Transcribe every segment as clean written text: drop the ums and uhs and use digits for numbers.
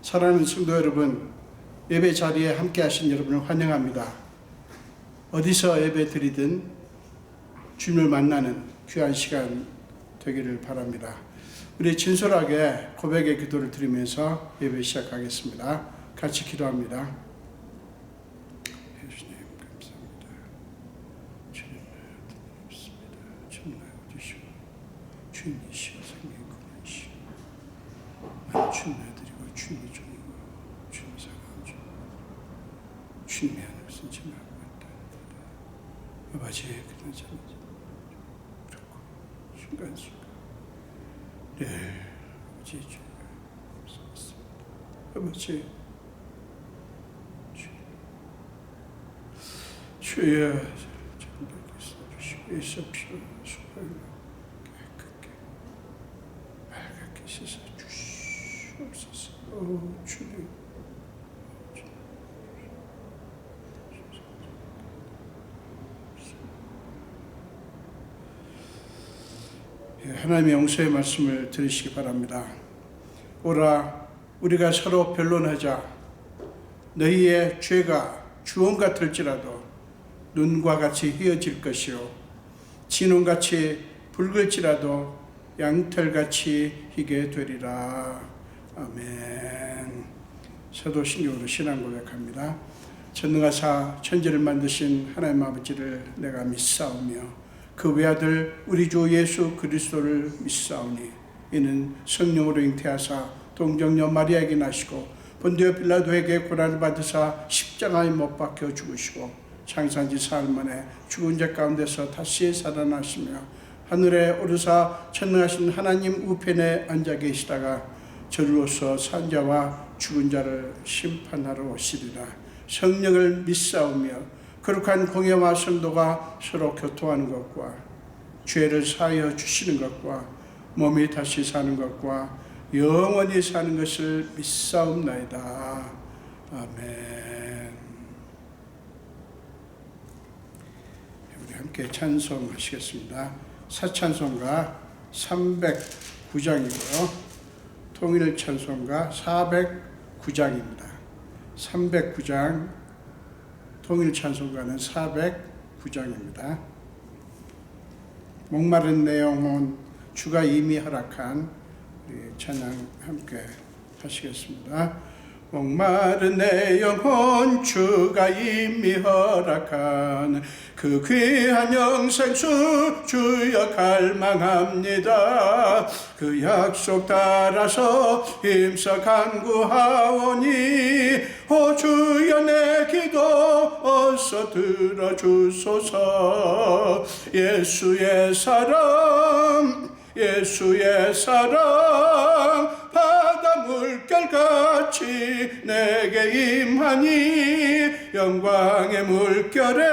사랑하는 성도 여러분, 예배 자리에 함께 하신 여러분을 환영합니다. 어디서 예배 드리든 주님을 만나는 귀한 시간 되기를 바랍니다. 우리 진솔하게 고백의 기도를 드리면서 예배 시작하겠습니다. 같이 기도합니다. 예수님 감사합니다. 주님 없습니다. 주님 나와주시고 주님이시여 생명의 근원이시여 나는 주님 아들이고 주님의 종이고 주님의 사랑하죠. 주님의 하늘 선침하고 있다. 아버지 그러지 않지 그렇고 순간순간 네 아버지 주님 감사합니다. 아버지 주여 정답게 써주시고 예수 피로 수발로 깨끗게 빨갛게 씻어 주시옵소서. 주님 하나님의 용서의 말씀을 들으시기 바랍니다. 오라 우리가 서로 변론하자. 너희의 죄가 주홍 같을지라도 눈과 같이 휘어질 것이요 진홍같이 붉을지라도 양털같이 희게 되리라. 아멘. 사도신경으로 신앙 고백합니다. 전능하사 천지를 만드신 하나님 아버지를 내가 믿사오며 그 외아들 우리 주 예수 그리스도를 믿사오니 이는 성령으로 잉태하사 동정녀 마리아에게 나시고 본디오 빌라도에게 고난을 받으사 십자가에 못 박혀 죽으시고 창세한 지 사흘 만에 죽은 자 가운데서 다시 살아나시며 하늘에 오르사 전능하신 하나님 우편에 앉아 계시다가 저리로서 산 자와 죽은 자를 심판하러 오시리라. 성령을 믿사오며 거룩한 공예와 성도가 서로 교통하는 것과 죄를 사하여 주시는 것과 몸이 다시 사는 것과 영원히 사는 것을 믿사옵나이다. 아멘. 우리 함께 찬송하시겠습니다. 사찬송가 309장이고요. 통일 찬송가 409장입니다. 309장 통일 찬송가는 409장입니다. 목마른 내 영혼 주가 이미 허락한 우리 찬양 함께 하시겠습니다. 목마른 내 영혼 주가 이미 허락한 그 귀한 영생수 주여 갈망합니다. 그 약속 따라서 힘써 간구하오니 오 주여 내 기도 어서 들어주소서. 예수의 사랑 예수의 사랑 바다 물결같이 내게 임하니 영광의 물결에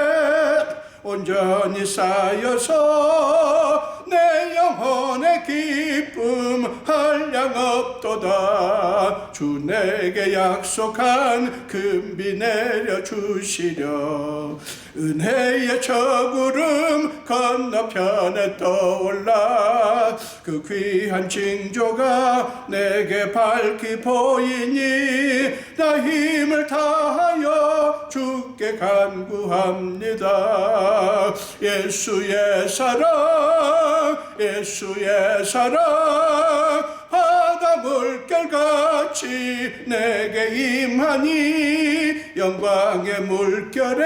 온전히 쌓여서 내 영혼의 기쁨 한량 없도다. 주 내게 약속한 금비 내려주시려. 은혜의 저구름 건너편에 떠올라 그 귀한 징조가 내게 밝히 보이니 나 힘을 다하여 주께 간구합니다. 예수의 사랑 예수의 사랑 바다 물결같이 내게 임하니 영광의 물결에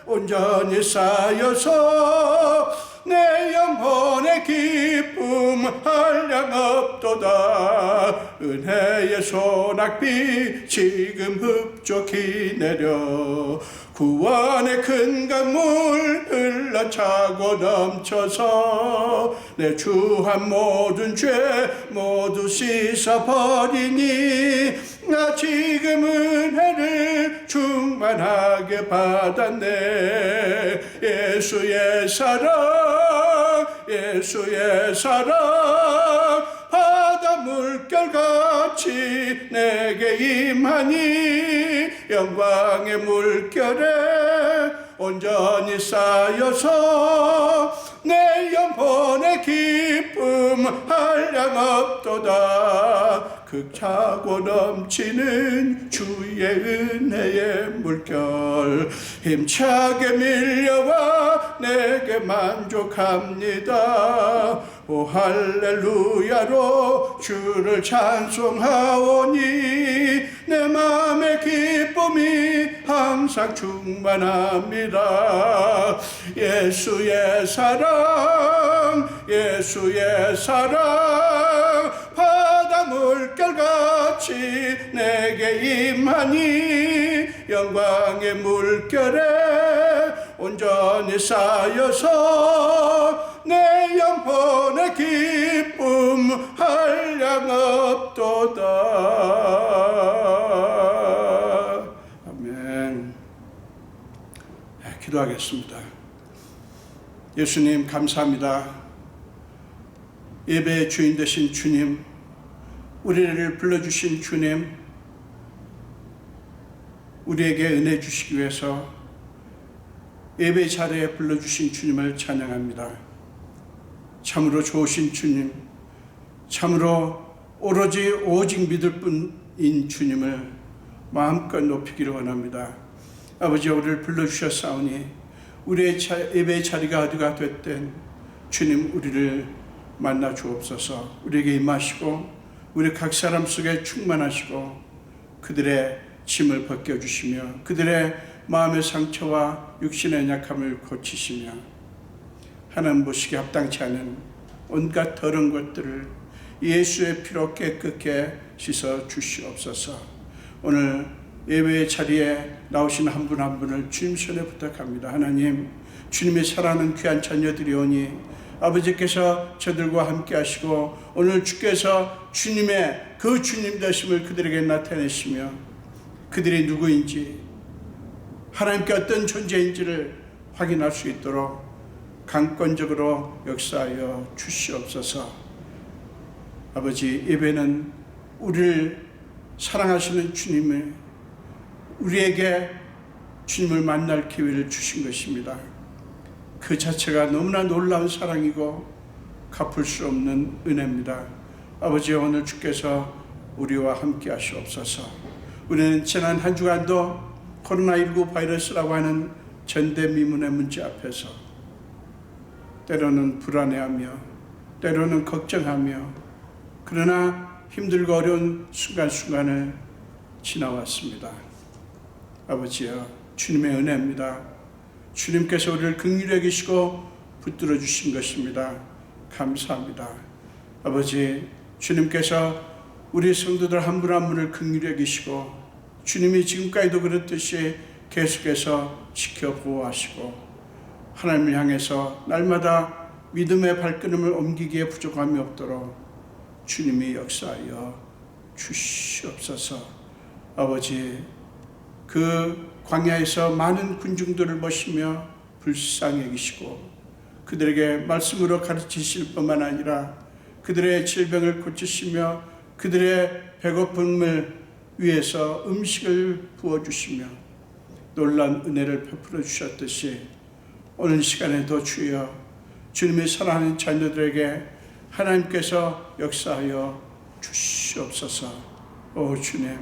온전히 쌓여서 내 영혼의 기쁨 한량 없도다. 은혜의 소낙비 지금 흡족히 내려 구원의 큰 강물 흘러차고 넘쳐서 내 주한 모든 죄 모두 씻어버리니 나 지금 은혜를 충만하게 받았네. 예수의 사랑 예수의 사랑 바다 물결같이 내게 임하니 영광의 물결에 온전히 쌓여서 내 영혼의 기쁨 한량 없도다. 극차고 넘치는 주의 은혜의 물결 힘차게 밀려와 내게 만족합니다. 오 할렐루야로 주를 찬송하오니 내 마음의 기쁨이 항상 충만합니다. 예수의 사랑 예수의 사랑 바다 물결같이 내게 임하니 영광의 물결에 온전히 쌓여서 내 영혼의 기쁨 한량 없도다. 아멘. 기도하겠습니다. 예수님 감사합니다. 예배의 주인 되신 주님, 우리를 불러주신 주님, 우리에게 은혜 주시기 위해서 예배 자리에 불러주신 주님을 찬양합니다. 참으로 좋으신 주님, 참으로 오직 믿을 뿐인 주님을 마음껏 높이기를 원합니다. 아버지, 우리를 불러주셨사오니 우리의 예배의 자리가 어디가 됐든 주님 우리를 만나 주옵소서. 우리에게 임하시고 우리 각 사람 속에 충만하시고 그들의 짐을 벗겨주시며 그들의 마음의 상처와 육신의 약함을 고치시며 하나님 보시기에 합당치 않은 온갖 더러운 것들을 예수의 피로 깨끗게 씻어 주시옵소서. 오늘 예배의 자리에 나오신 한 분 한 분을 주님 손에 부탁합니다. 하나님, 주님의 사랑하는 귀한 자녀들이 오니 아버지께서 저들과 함께 하시고 오늘 주께서 주님의 그 주님 되심을 그들에게 나타내시며 그들이 누구인지 하나님께 어떤 존재인지를 확인할 수 있도록 강권적으로 역사하여 주시옵소서. 아버지, 예배는 우리를 사랑하시는 주님을 우리에게 주님을 만날 기회를 주신 것입니다. 그 자체가 너무나 놀라운 사랑이고 갚을 수 없는 은혜입니다. 아버지, 오늘 주께서 우리와 함께 하시옵소서. 우리는 지난 한 주간도 코로나19 바이러스라고 하는 전대미문의 문제 앞에서 때로는 불안해하며 때로는 걱정하며 그러나 힘들고 어려운 순간순간을 지나왔습니다. 아버지여, 주님의 은혜입니다. 주님께서 우리를 긍휼히 여기시고 붙들어 주신 것입니다. 감사합니다. 아버지, 주님께서 우리 성도들 한 분 한 분을 긍휼히 여기시고 주님이 지금까지도 그렇듯이 계속해서 지켜 보호하시고 하나님을 향해서 날마다 믿음의 발걸음을 옮기기에 부족함이 없도록 주님이 역사하여 주시옵소서. 아버지, 그 광야에서 많은 군중들을 보시며 불쌍히 여기시고 그들에게 말씀으로 가르치실 뿐만 아니라 그들의 질병을 고치시며 그들의 배고픔을 위해서 음식을 부어주시며 놀라운 은혜를 베풀어 주셨듯이 오늘 시간에도 주여 주님의 사랑하는 자녀들에게 하나님께서 역사하여 주시옵소서. 오 주님,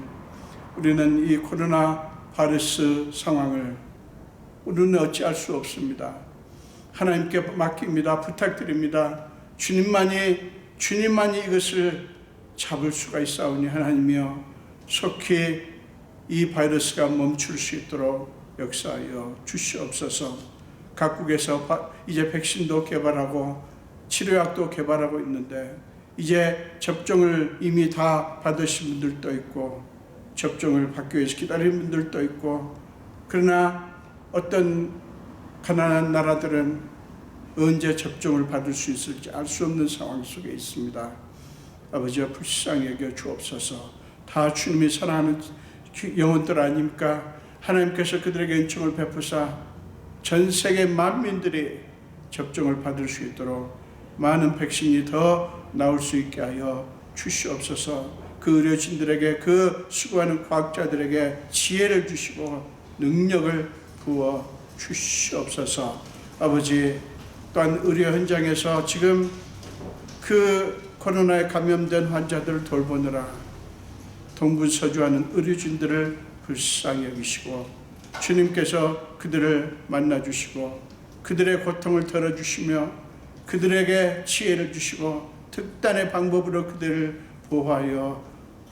우리는 이 코로나 바이러스 상황을 우리는 어찌할 수 없습니다. 하나님께 맡깁니다. 부탁드립니다. 주님만이 이것을 잡을 수가 있사오니 하나님이여 속히 이 바이러스가 멈출 수 있도록 역사하여 주시옵소서. 각국에서 이제 백신도 개발하고 치료약도 개발하고 있는데 이제 접종을 이미 다 받으신 분들도 있고 접종을 받기 위해서 기다리는 분들도 있고 그러나 어떤 가난한 나라들은 언제 접종을 받을 수 있을지 알 수 없는 상황 속에 있습니다. 아버지여 불쌍히 여겨 주옵소서. 다 주님이 사랑하는 영혼들 아닙니까? 하나님께서 그들에게 은총을 베푸사 전 세계 만민들이 접종을 받을 수 있도록 많은 백신이 더 나올 수 있게 하여 주시옵소서. 그 의료진들에게 그 수고하는 과학자들에게 지혜를 주시고 능력을 부어 주시옵소서. 아버지, 또한 의료 현장에서 지금 그 코로나에 감염된 환자들을 돌보느라 동분서주하는 의료진들을 불쌍히 여기시고 주님께서 그들을 만나주시고 그들의 고통을 덜어주시며 그들에게 지혜를 주시고 특단의 방법으로 그들을 보호하여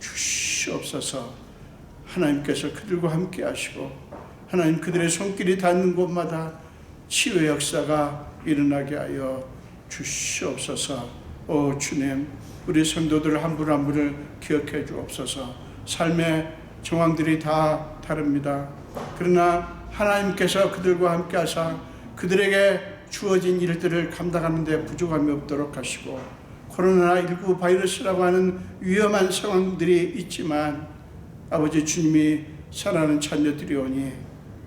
주시옵소서. 하나님께서 그들과 함께 하시고 하나님 그들의 손길이 닿는 곳마다 치유의 역사가 일어나게 하여 주시옵소서. 오 주님, 우리 성도들 한 분 한 분을 기억해 주옵소서. 삶의 정황들이 다 다릅니다. 그러나 하나님께서 그들과 함께 하사 그들에게 주어진 일들을 감당하는 데 부족함이 없도록 하시고 코로나19 바이러스라고 하는 위험한 상황들이 있지만 아버지 주님이 사랑하는 자녀들이 오니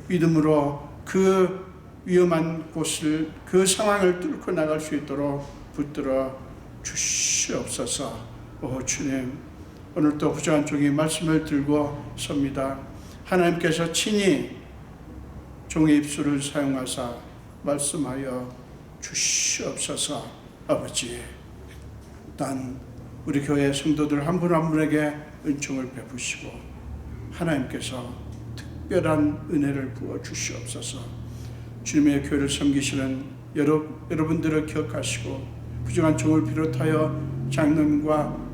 믿음으로 그 위험한 곳을 그 상황을 뚫고 나갈 수 있도록 붙들어 주시옵소서. 오 주님, 오늘도 부정한 종이 말씀을 들고 섭니다. 하나님께서 친히 종의 입술을 사용하사 말씀하여 주시옵소서. 아버지, 단 우리 교회 성도들 한 분 한 분에게 은총을 베푸시고 하나님께서 특별한 은혜를 부어 주시옵소서. 주님의 교회를 섬기시는 여러분들을 기억하시고 부정한 종을 비롯하여 장로님과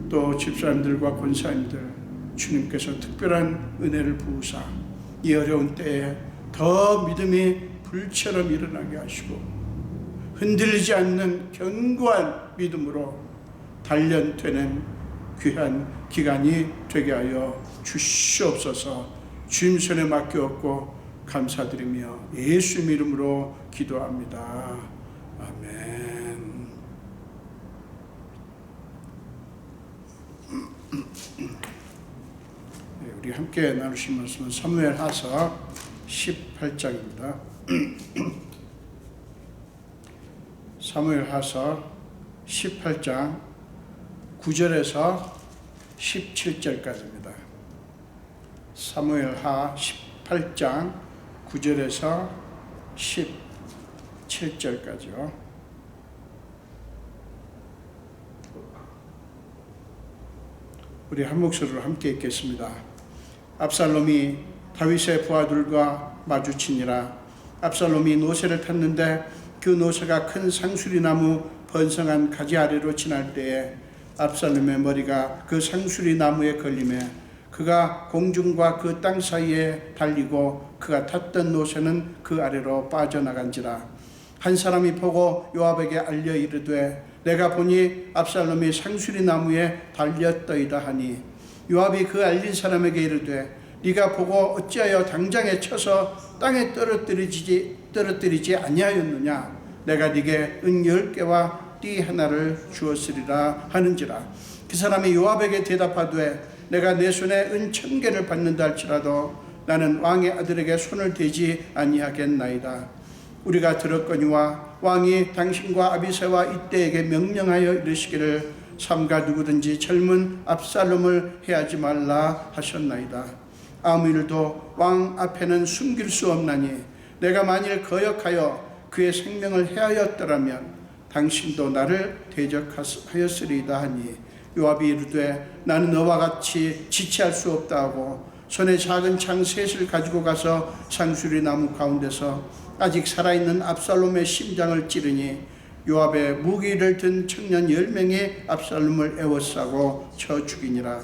또 집사님들과 권사님들 주님께서 특별한 은혜를 부으사 이 어려운 때에 더 믿음이 불처럼 일어나게 하시고 흔들리지 않는 견고한 믿음으로 단련되는 귀한 기간이 되게 하여 주시옵소서. 주님 손에 맡겨왔고 감사드리며 예수 이름으로 기도합니다. 아멘. 네, 우리 함께 나누신 말씀은 사무엘하서 18장입니다. 사무엘하서 18장 9절에서 17절까지입니다. 사무엘하 18장 9절에서 17절까지요. 우리 한 목소리로 함께 읽겠습니다. 압살롬이 다윗의 부하들과 마주치니라. 압살롬이 노새를 탔는데 그 노새가 큰 상수리나무 번성한 가지 아래로 지날 때에 압살롬의 머리가 그 상수리 나무에 걸림에 그가 공중과 그 땅 사이에 달리고 그가 탔던 노새는 그 아래로 빠져나간지라. 한 사람이 보고 요압에게 알려 이르되 내가 보니 압살롬이 상수리 나무에 달렸더이다 하니 요압이 그 알린 사람에게 이르되 네가 보고 어찌하여 당장에 쳐서 땅에 떨어뜨리지 아니하였느냐. 내가 네게 은 10개와 띠 하나를 주었으리라 하는지라. 그 사람이 요압에게 대답하되 내가 내 손에 은 1000개를 받는다 할지라도 나는 왕의 아들에게 손을 대지 아니하겠나이다. 우리가 들었거니와 왕이 당신과 아비새와 이때에게 명령하여 이르시기를 삼가 누구든지 젊은 압살롬을 해하지 말라 하셨나이다. 아무 일도 왕 앞에는 숨길 수 없나니 내가 만일 거역하여 그의 생명을 해하였더라면 당신도 나를 대적하였으리이다 하니 요압이 이르되 나는 너와 같이 지체할 수 없다 하고 손에 작은 창 셋을 가지고 가서 상수리 나무 가운데서 아직 살아있는 압살롬의 심장을 찌르니 요압의 무기를 든 청년 10명이 압살롬을 에워싸고 쳐 죽이니라.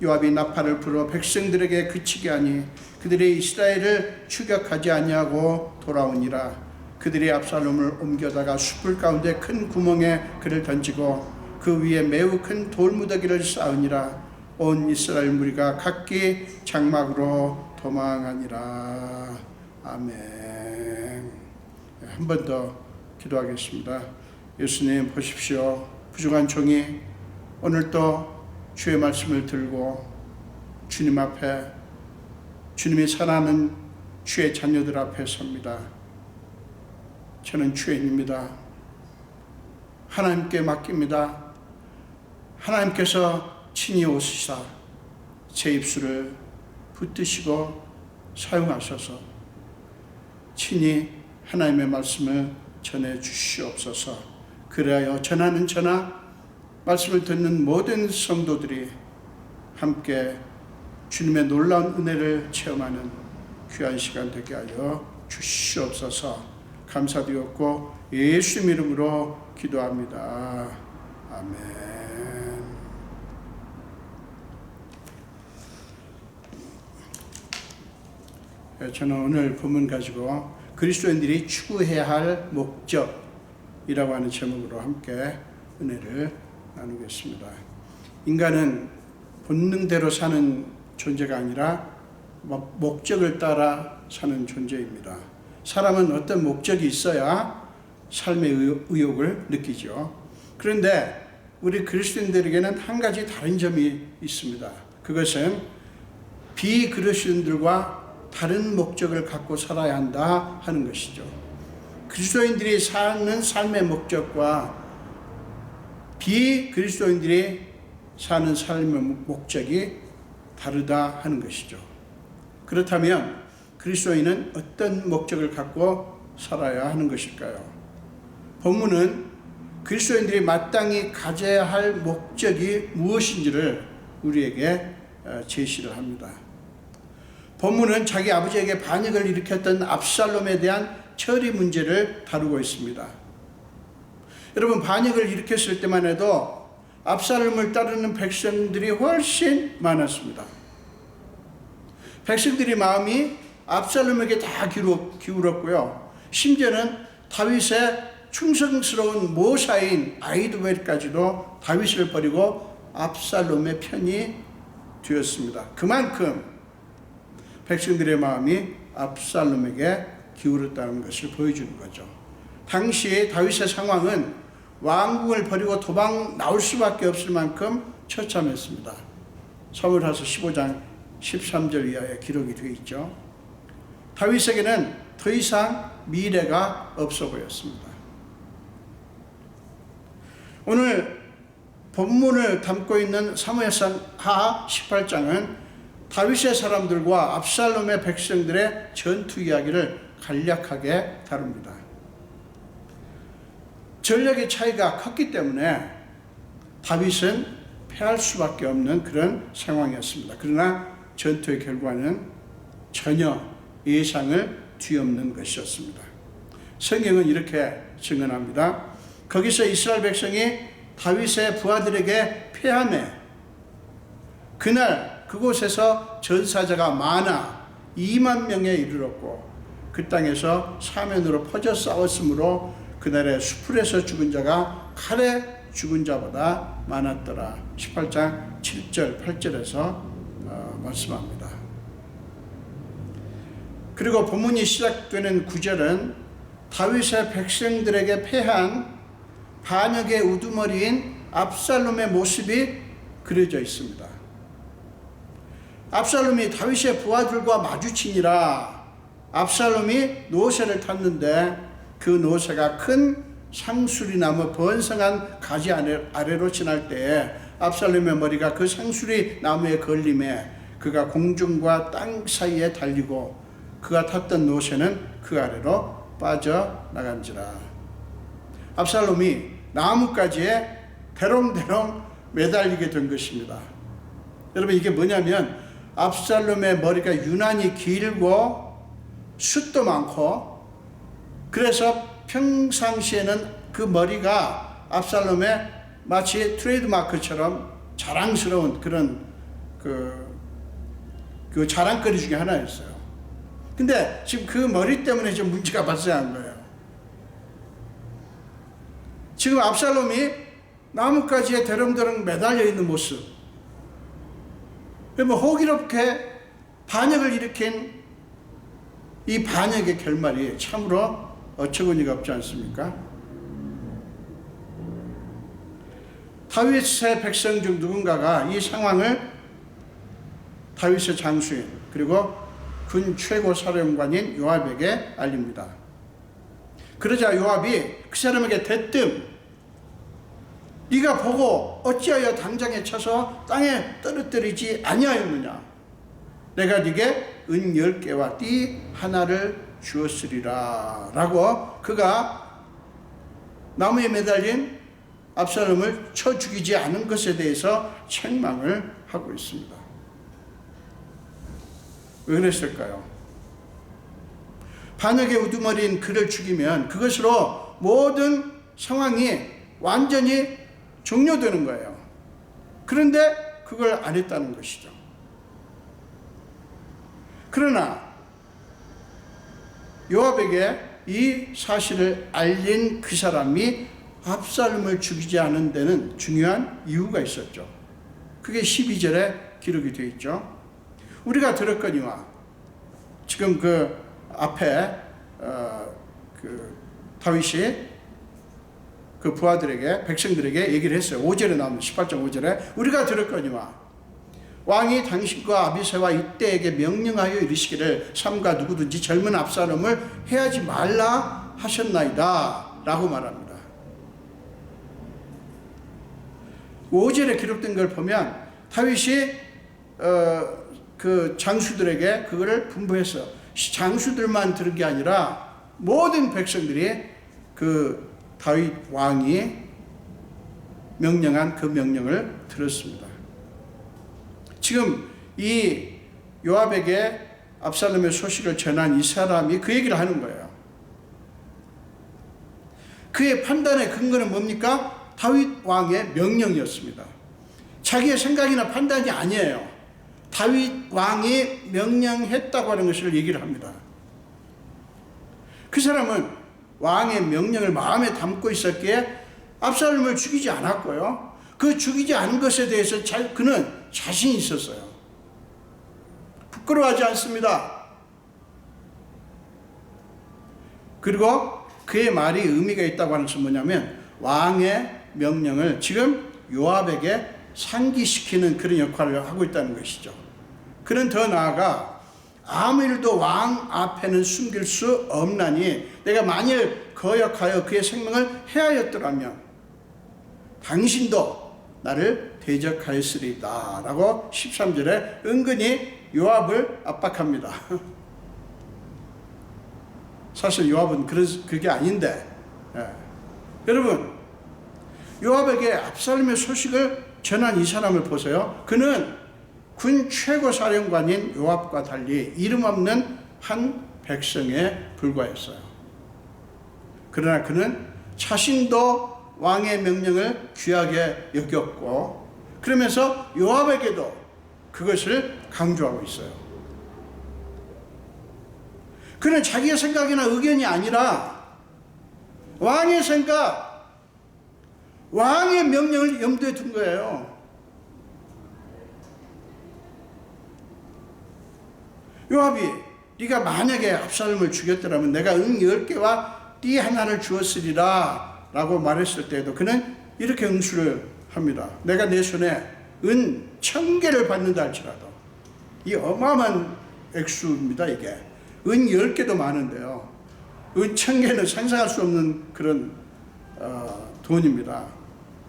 요압이 나팔을 불어 백성들에게 그치게 하니 그들이 이스라엘을 추격하지 아니하고 돌아오니라. 그들이 압살롬을 옮겨다가 숯불 가운데 큰 구멍에 그를 던지고 그 위에 매우 큰 돌무더기를 쌓으니라. 온 이스라엘 무리가 각기 장막으로 도망하니라. 아멘. 한 번 더 기도하겠습니다. 예수님 보십시오. 부족한 종이 오늘도 주의 말씀을 들고 주님 앞에 주님이 사랑하는 주의 자녀들 앞에 섭니다. 저는 죄인입니다. 하나님께 맡깁니다. 하나님께서 친히 오시사 제 입술을 붙드시고 사용하셔서 친히 하나님의 말씀을 전해 주시옵소서. 그래야 전하는 저나 말씀을 듣는 모든 성도들이 함께 주님의 놀라운 은혜를 체험하는 귀한 시간 되게 하여 주시옵소서. 감사드렸고 예수 이름으로 기도합니다. 아멘. 저는 오늘 본문 가지고 그리스도인들이 추구해야 할 목적이라고 하는 제목으로 함께 은혜를 나누겠습니다. 인간은 본능대로 사는 존재가 아니라 목적을 따라 사는 존재입니다. 사람은 어떤 목적이 있어야 삶의 의욕을 느끼죠. 그런데 우리 그리스도인들에게는 한 가지 다른 점이 있습니다. 그것은 비그리스도인들과 다른 목적을 갖고 살아야 한다 하는 것이죠. 그리스도인들이 사는 삶의 목적과 비그리스도인들이 사는 삶의 목적이 다르다 하는 것이죠. 그렇다면 그리스도인은 어떤 목적을 갖고 살아야 하는 것일까요? 본문은 그리스도인들이 마땅히 가져야 할 목적이 무엇인지를 우리에게 제시를 합니다. 본문은 자기 아버지에게 반역을 일으켰던 압살롬에 대한 처리 문제를 다루고 있습니다. 여러분, 반역을 일으켰을 때만 해도 압살롬을 따르는 백성들이 훨씬 많았습니다. 백성들의 마음이 압살롬에게 다 기울었고요. 심지어는 다윗의 충성스러운 모사인 아히도벨까지도 다윗을 버리고 압살롬의 편이 되었습니다. 그만큼 백성들의 마음이 압살롬에게 기울었다는 것을 보여주는 거죠. 당시 다윗의 상황은 왕국을 버리고 도망 나올 수밖에 없을 만큼 처참했습니다. 사무엘하서 15장 13절 이하에 기록이 되어 있죠. 다윗에게는 더 이상 미래가 없어 보였습니다. 오늘 본문을 담고 있는 사무엘상 하 18장은 다윗의 사람들과 압살롬의 백성들의 전투 이야기를 간략하게 다룹니다. 전력의 차이가 컸기 때문에 다윗은 패할 수밖에 없는 그런 상황이었습니다. 그러나 전투의 결과는 전혀 예상을 뒤엎는 것이었습니다. 성경은 이렇게 증언합니다. 거기서 이스라엘 백성이 다윗의 부하들에게 패하매 그날 그곳에서 전사자가 많아 2만 명에 이르렀고 그 땅에서 사면으로 퍼져 싸웠으므로 그날의 수풀에서 죽은 자가 칼에 죽은 자보다 많았더라. 18장 7절 8절에서 말씀합니다. 그리고 본문이 시작되는 9절은 다윗의 백성들에게 패한 반역의 우두머리인 압살롬의 모습이 그려져 있습니다. 압살롬이 다윗의 부하들과 마주치니라 압살롬이 노새를 탔는데 그 노새가 큰 상수리나무 번성한 가지 아래로 지날 때에 압살롬의 머리가 그 상수리 나무에 걸림에 그가 공중과 땅 사이에 달리고 그가 탔던 노새는 그 아래로 빠져나간지라. 압살롬이 나무가지에 대롱대롱 매달리게 된 것입니다. 여러분, 이게 뭐냐면 압살롬의 머리가 유난히 길고 숱도 많고 그래서 평상시에는 그 머리가 압살롬의 마치 트레이드마크처럼 자랑스러운 그런 그 자랑거리 중에 하나였어요. 근데 지금 그 머리 때문에 좀 문제가 발생한 거예요. 지금 압살롬이 나뭇가지에 대롱대롱 매달려 있는 모습, 호기롭게 반역을 일으킨 이 반역의 결말이 참으로 어처구니가 없지 않습니까? 다윗의 백성 중 누군가가 이 상황을 다윗의 장수인 그리고 군 최고 사령관인 요압에게 알립니다. 그러자 요압이 그 사람에게 대뜸 네가 보고 어찌하여 당장에 쳐서 땅에 떨어뜨리지 아니하였느냐? 내가 네게 은 10개와 띠 하나를 주었으리라 라고 그가 나무에 매달린 압살롬을 쳐 죽이지 않은 것에 대해서 책망을 하고 있습니다. 왜 그랬을까요? 반역의 우두머리인 그를 죽이면 그것으로 모든 상황이 완전히 종료되는 거예요. 그런데 그걸 안 했다는 것이죠. 그러나 요압에게 이 사실을 알린 그 사람이 압살롬을 죽이지 않은 데는 중요한 이유가 있었죠. 그게 12절에 기록이 되어 있죠. 우리가 들었거니와, 지금 그 앞에 그 다윗이 그 부하들에게, 백성들에게 얘기를 했어요. 5절에 나옵니다. 18장 5절에 우리가 들었거니와 왕이 당신과 아비새와 이때에게 명령하여 이르시기를 삼가 누구든지 젊은 압살롬을 해하지 말라 하셨나이다 라고 말합니다. 5절에 기록된 걸 보면 다윗이 그 장수들에게 그거를 분부했어요. 장수들만 들은 게 아니라 모든 백성들이 그 다윗 왕이 명령한 그 명령을 들었습니다. 지금 이 요압에게 압살롬의 소식을 전한 이 사람이 그 얘기를 하는 거예요. 그의 판단의 근거는 뭡니까? 다윗 왕의 명령이었습니다. 자기의 생각이나 판단이 아니에요. 다윗 왕이 명령했다고 하는 것을 얘기를 합니다. 그 사람은 왕의 명령을 마음에 담고 있었기에 압살롬을 죽이지 않았고요. 그 죽이지 않은 것에 대해서 그는 자신이 있었어요. 부끄러워하지 않습니다. 그리고 그의 말이 의미가 있다고 하는 것은 뭐냐면 왕의 명령을 지금 요압에게 상기시키는 그런 역할을 하고 있다는 것이죠. 그는 더 나아가 아무 일도 왕 앞에는 숨길 수 없나니 내가 만일 거역하여 그의 생명을 해하였더라면 당신도 나를 대적하였으리다 라고 13절에 은근히 요압을 압박합니다. 사실 요압은 그게 아닌데, 여러분, 요압에게 압살롬의 소식을 전한 이 사람을 보세요. 그는 군 최고 사령관인 요압과 달리 이름 없는 한 백성에 불과했어요. 그러나 그는 자신도 왕의 명령을 귀하게 여겼고, 그러면서 요압에게도 그것을 강조하고 있어요. 그는 자기의 생각이나 의견이 아니라 왕의 생각, 왕의 명령을 염두에 둔 거예요. 요압이 네가 만약에 압살롬을 죽였더라면 내가 은 10개와 띠 하나를 주었으리라 라고 말했을 때에도 그는 이렇게 응수를 합니다. 내가 내 손에 은 1000개를 받는다 할지라도, 이 어마어마한 액수입니다. 이게 은 10개도 많은데요, 은 1000개는 상상할 수 없는 그런 돈입니다.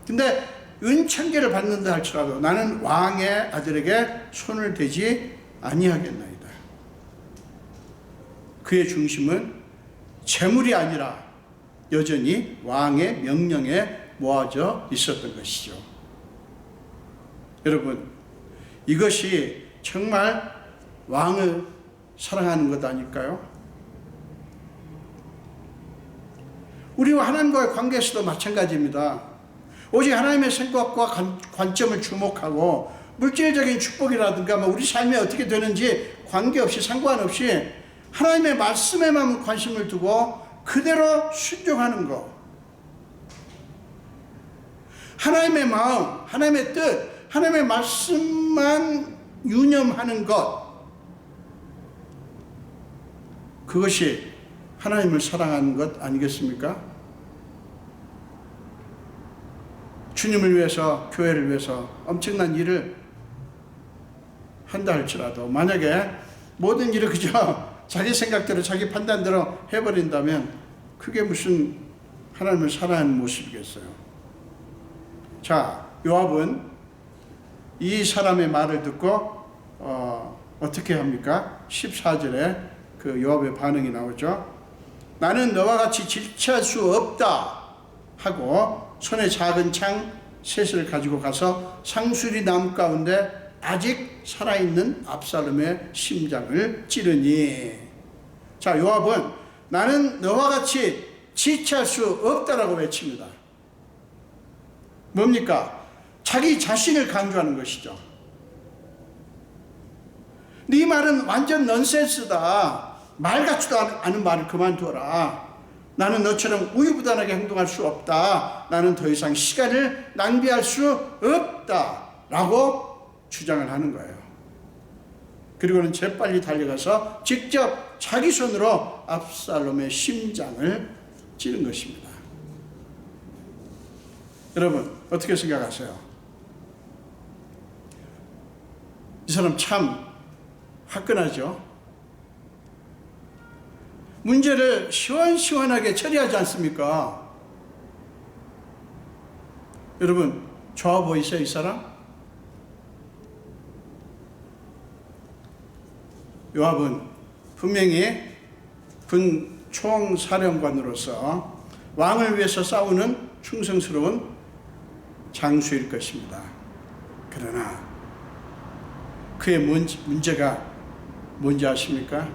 근데 은 1000개를 받는다 할지라도 나는 왕의 아들에게 손을 대지 아니하겠나이다. 그의 중심은 재물이 아니라 여전히 왕의 명령에 모아져 있었던 것이죠. 여러분, 이것이 정말 왕을 사랑하는 것 아닐까요? 우리와 하나님과의 관계에서도 마찬가지입니다. 오직 하나님의 생각과 관점을 주목하고 물질적인 축복이라든가 우리 삶이 어떻게 되는지 관계없이, 상관없이 하나님의 말씀에만 관심을 두고 그대로 순종하는 것, 하나님의 마음, 하나님의 뜻, 하나님의 말씀만 유념하는 것, 그것이 하나님을 사랑하는 것 아니겠습니까? 주님을 위해서, 교회를 위해서 엄청난 일을 한다 할지라도 만약에 모든 일을 그저 자기 생각대로, 자기 판단대로 해버린다면 그게 무슨 하나님을 사랑하는 모습이겠어요? 자, 요압은 이 사람의 말을 듣고 어떻게 합니까? 14절에 그 요압의 반응이 나오죠. 나는 너와 같이 질취할 수 없다 하고 손에 작은 창 셋을 가지고 가서 상수리 나무 가운데 아직 살아있는 압살롬의 심장을 찌르니. 자, 요압은 나는 너와 같이 지체할 수 없다라고 외칩니다. 뭡니까? 자기 자신을 강조하는 것이죠. 네 말은 완전 넌센스다. 말 같지도 않은 말을 그만둬라. 나는 너처럼 우유부단하게 행동할 수 없다. 나는 더 이상 시간을 낭비할 수 없다. 라고 주장을 하는 거예요. 그리고는 재빨리 달려가서 직접 자기 손으로 압살롬의 심장을 찌른 것입니다. 여러분, 어떻게 생각하세요? 이 사람 참 화끈하죠? 문제를 시원시원하게 처리하지 않습니까? 여러분, 좋아 보이세요, 이 사람? 요압은 분명히 군 총사령관으로서 왕을 위해서 싸우는 충성스러운 장수일 것입니다. 그러나 그의 문제가 뭔지 아십니까?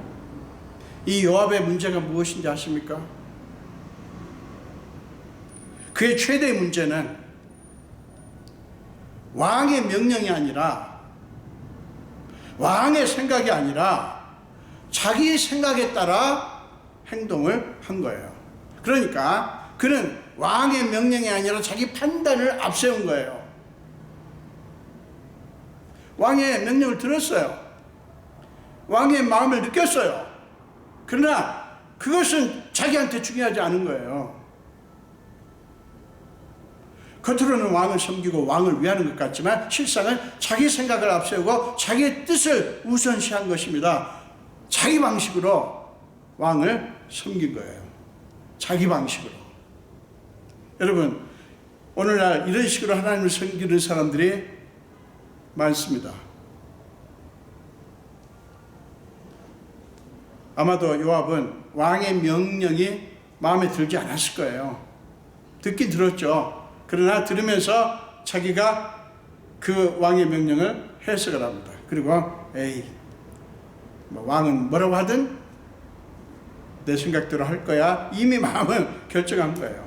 이 요압의 문제가 무엇인지 아십니까? 그의 최대의 문제는 왕의 명령이 아니라, 왕의 생각이 아니라 자기 생각에 따라 행동을 한 거예요. 그러니까 그는 왕의 명령이 아니라 자기 판단을 앞세운 거예요. 왕의 명령을 들었어요. 왕의 마음을 느꼈어요. 그러나 그것은 자기한테 중요하지 않은 거예요. 겉으로는 왕을 섬기고 왕을 위하는 것 같지만 실상은 자기 생각을 앞세우고 자기의 뜻을 우선시한 것입니다. 자기 방식으로 왕을 섬긴 거예요. 자기 방식으로. 여러분, 오늘날 이런 식으로 하나님을 섬기는 사람들이 많습니다. 아마도 요압은 왕의 명령이 마음에 들지 않았을 거예요. 듣긴 들었죠. 그러나 들으면서 자기가 그 왕의 명령을 해석을 합니다. 그리고 왕은 뭐라고 하든 내 생각대로 할 거야. 이미 마음은 결정한 거예요.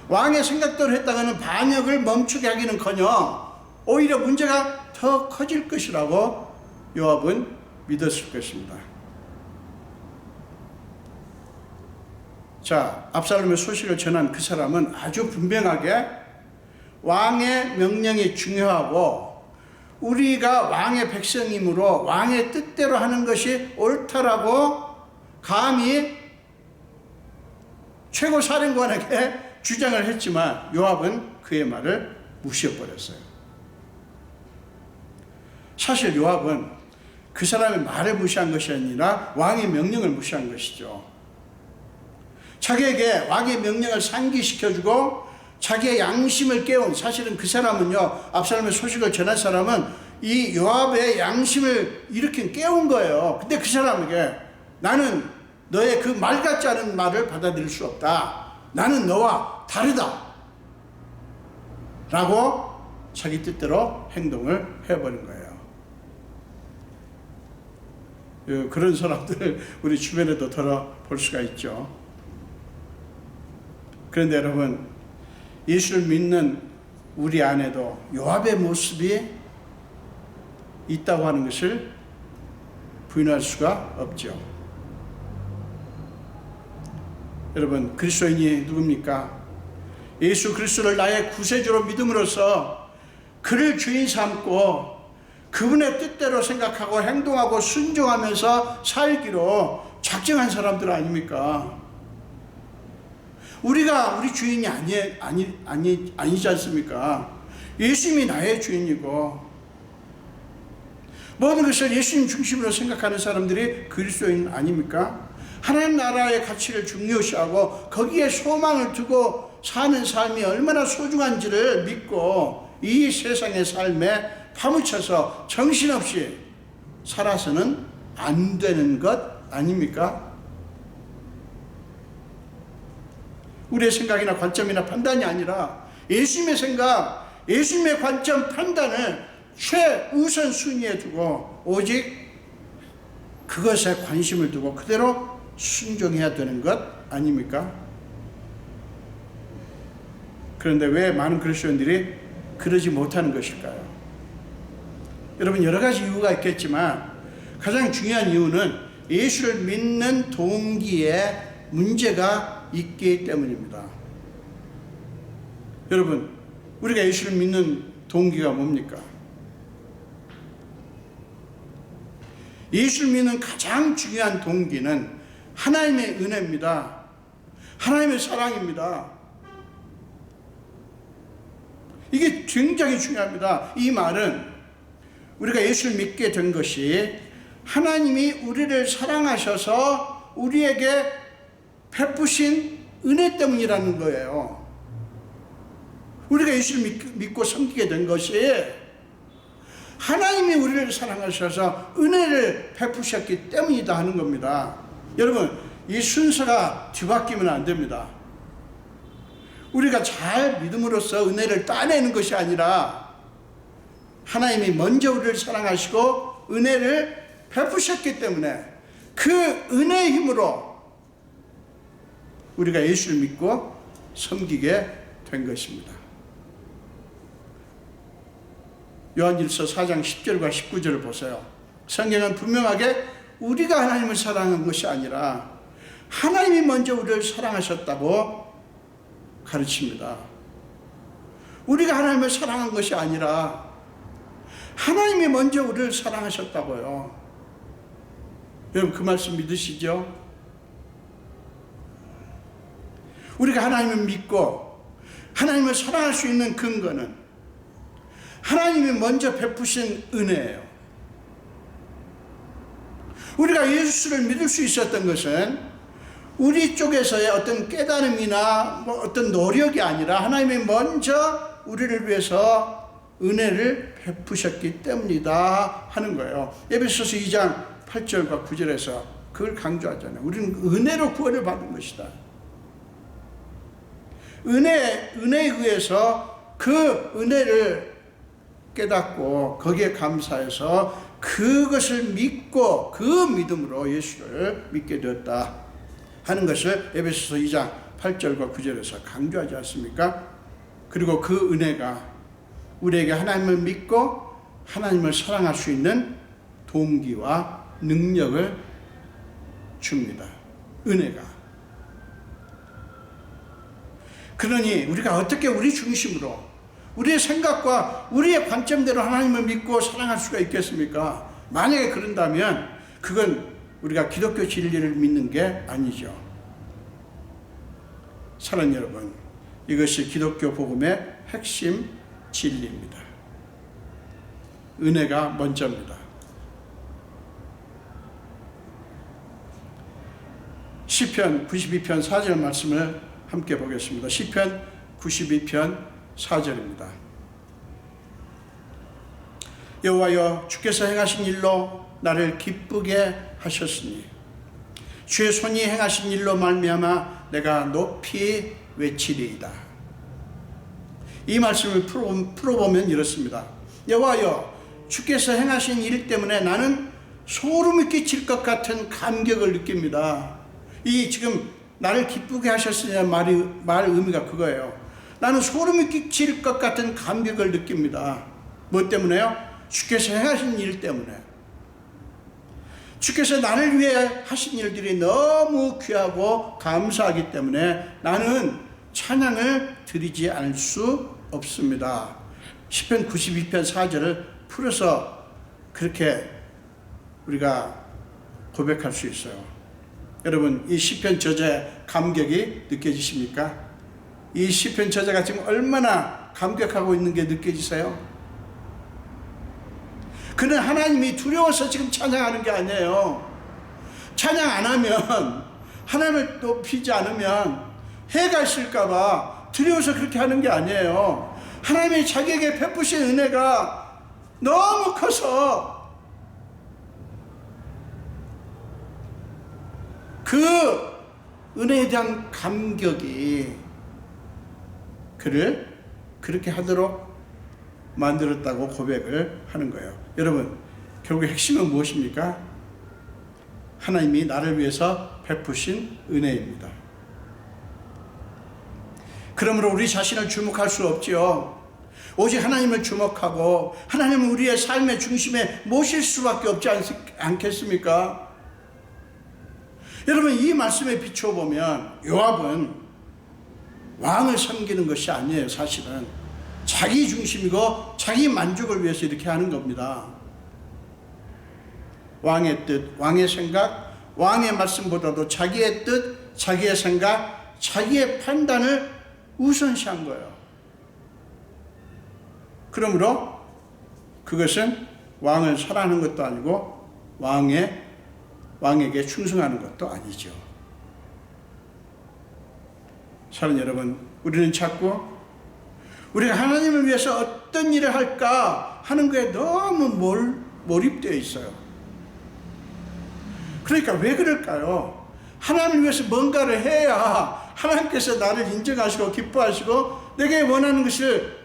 왕의 생각대로 했다가는 반역을 멈추게 하기는커녕 오히려 문제가 더 커질 것이라고 요압은 믿었을 것입니다. 자, 압살롬의 소식을 전한 그 사람은 아주 분명하게 왕의 명령이 중요하고 우리가 왕의 백성이므로 왕의 뜻대로 하는 것이 옳다라고 감히 최고 사령관에게 주장을 했지만 요압은 그의 말을 무시해버렸어요. 사실 요압은 그 사람의 말을 무시한 것이 아니라 왕의 명령을 무시한 것이죠. 자기에게 왕의 명령을 상기시켜주고 자기의 양심을 깨운, 사실은 그 사람은요, 압살롬의 소식을 전한 사람은 이 요압의 양심을 일으킨 깨운 거예요. 근데 그 사람에게 나는 너의 그 말 같지 않은 말을 받아들일 수 없다. 나는 너와 다르다. 라고 자기 뜻대로 행동을 해버린 거예요. 그런 사람들 우리 주변에도 들어볼 수가 있죠. 그런데 여러분, 예수를 믿는 우리 안에도 요압의 모습이 있다고 하는 것을 부인할 수가 없죠. 여러분, 그리스도인이 누굽니까? 예수 그리스도를 나의 구세주로 믿음으로써 그를 주인 삼고 그분의 뜻대로 생각하고 행동하고 순종하면서 살기로 작정한 사람들 아닙니까? 우리가 우리 주인이 아니지 않습니까? 예수님이 나의 주인이고 모든 것을 예수님 중심으로 생각하는 사람들이 그리스도인 아닙니까? 하나님 나라의 가치를 중요시하고 거기에 소망을 두고 사는 삶이 얼마나 소중한지를 믿고 이 세상의 삶에 파묻혀서 정신없이 살아서는 안 되는 것 아닙니까? 우리의 생각이나 관점이나 판단이 아니라 예수님의 생각, 예수님의 관점, 판단을 최우선 순위에 두고 오직 그것에 관심을 두고 그대로 순종해야 되는 것 아닙니까? 그런데 왜 많은 그리스도인들이 그러지 못하는 것일까요? 여러분, 여러 가지 이유가 있겠지만 가장 중요한 이유는 예수를 믿는 동기에 문제가 있기 때문입니다. 여러분, 우리가 예수를 믿는 동기가 뭡니까? 예수를 믿는 가장 중요한 동기는 하나님의 은혜입니다. 하나님의 사랑입니다. 이게 굉장히 중요합니다. 이 말은 우리가 예수를 믿게 된 것이 하나님이 우리를 사랑하셔서 우리에게 베푸신 은혜 때문이라는 거예요. 우리가 예수를 믿고 섬기게 된 것이 하나님이 우리를 사랑하셔서 은혜를 베푸셨기 때문이다 하는 겁니다. 여러분, 이 순서가 뒤바뀌면 안 됩니다. 우리가 잘 믿음으로써 은혜를 따내는 것이 아니라 하나님이 먼저 우리를 사랑하시고 은혜를 베푸셨기 때문에 그 은혜의 힘으로 우리가 예수를 믿고 섬기게 된 것입니다. 요한일서 4장 10절과 19절을 보세요. 성경은 분명하게 우리가 하나님을 사랑한 것이 아니라 하나님이 먼저 우리를 사랑하셨다고 가르칩니다. 우리가 하나님을 사랑한 것이 아니라 하나님이 먼저 우리를 사랑하셨다고요. 여러분, 그 말씀 믿으시죠? 우리가 하나님을 믿고 하나님을 사랑할 수 있는 근거는 하나님이 먼저 베푸신 은혜예요. 우리가 예수를 믿을 수 있었던 것은 우리 쪽에서의 어떤 깨달음이나 어떤 노력이 아니라 하나님이 먼저 우리를 위해서 은혜를 베푸셨기 때문이다 하는 거예요. 에베소서 2장 8절과 9절에서 그걸 강조하잖아요. 우리는 은혜로 구원을 받은 것이다. 은혜에 의해서 그 은혜를 깨닫고 거기에 감사해서 그것을 믿고 그 믿음으로 예수를 믿게 되었다 하는 것을 에베소서 2장 8절과 9절에서 강조하지 않습니까? 그리고 그 은혜가 우리에게 하나님을 믿고 하나님을 사랑할 수 있는 동기와 능력을 줍니다. 은혜가. 그러니 우리가 어떻게 우리 중심으로 우리의 생각과 우리의 관점대로 하나님을 믿고 사랑할 수가 있겠습니까? 만약에 그런다면 그건 우리가 기독교 진리를 믿는 게 아니죠. 사랑하는 여러분, 이것이 기독교 복음의 핵심 진리입니다. 은혜가 먼저입니다. 시편 92편 4절 말씀을 함께 보겠습니다. 시편 92편 4절입니다. 여호와여, 주께서 행하신 일로 나를 기쁘게 하셨으니 주의 손이 행하신 일로 말미암아 내가 높이 외치리이다. 이 말씀을 풀어보면 이렇습니다. 여호와여, 주께서 행하신 일 때문에 나는 소름이 끼칠 것 같은 감격을 느낍니다. 이 지금 나를 기쁘게 하셨으냐 말 의미가 그거예요. 나는 소름이 끼칠 것 같은 감격을 느낍니다. 뭐 때문에요? 주께서 행하신 일 때문에. 주께서 나를 위해 하신 일들이 너무 귀하고 감사하기 때문에 나는 찬양을 드리지 않을 수 없습니다. 시편 92편 4절을 풀어서 그렇게 우리가 고백할 수 있어요. 여러분, 이 시편 저자의 감격이 느껴지십니까? 이 시편 저자가 지금 얼마나 감격하고 있는 게 느껴지세요? 그는 하나님이 두려워서 지금 찬양하는 게 아니에요. 찬양 안 하면, 하나님을 높이지 않으면 해가 있을까봐 두려워서 그렇게 하는 게 아니에요. 하나님이 자기에게 베푸신 은혜가 너무 커서 그 은혜에 대한 감격이 그를 그렇게 하도록 만들었다고 고백을 하는 거예요. 여러분, 결국 핵심은 무엇입니까? 하나님이 나를 위해서 베푸신 은혜입니다. 그러므로 우리 자신을 주목할 수 없지요. 오직 하나님을 주목하고 하나님은 우리의 삶의 중심에 모실 수밖에 없지 않겠습니까? 여러분, 이 말씀에 비춰보면 요압은 왕을 섬기는 것이 아니에요. 사실은 자기 중심이고 자기 만족을 위해서 이렇게 하는 겁니다. 왕의 뜻, 왕의 생각, 왕의 말씀보다도 자기의 뜻, 자기의 생각, 자기의 판단을 우선시한 거예요. 그러므로 그것은 왕을 사랑하는 것도 아니고 왕에게 충성하는 것도 아니죠. 사랑하는 여러분, 우리는 자꾸 우리가 하나님을 위해서 어떤 일을 할까 하는 거에 너무 몰입되어 있어요. 그러니까 왜 그럴까요? 하나님을 위해서 뭔가를 해야 하나님께서 나를 인정하시고 기뻐하시고 내가 원하는 것을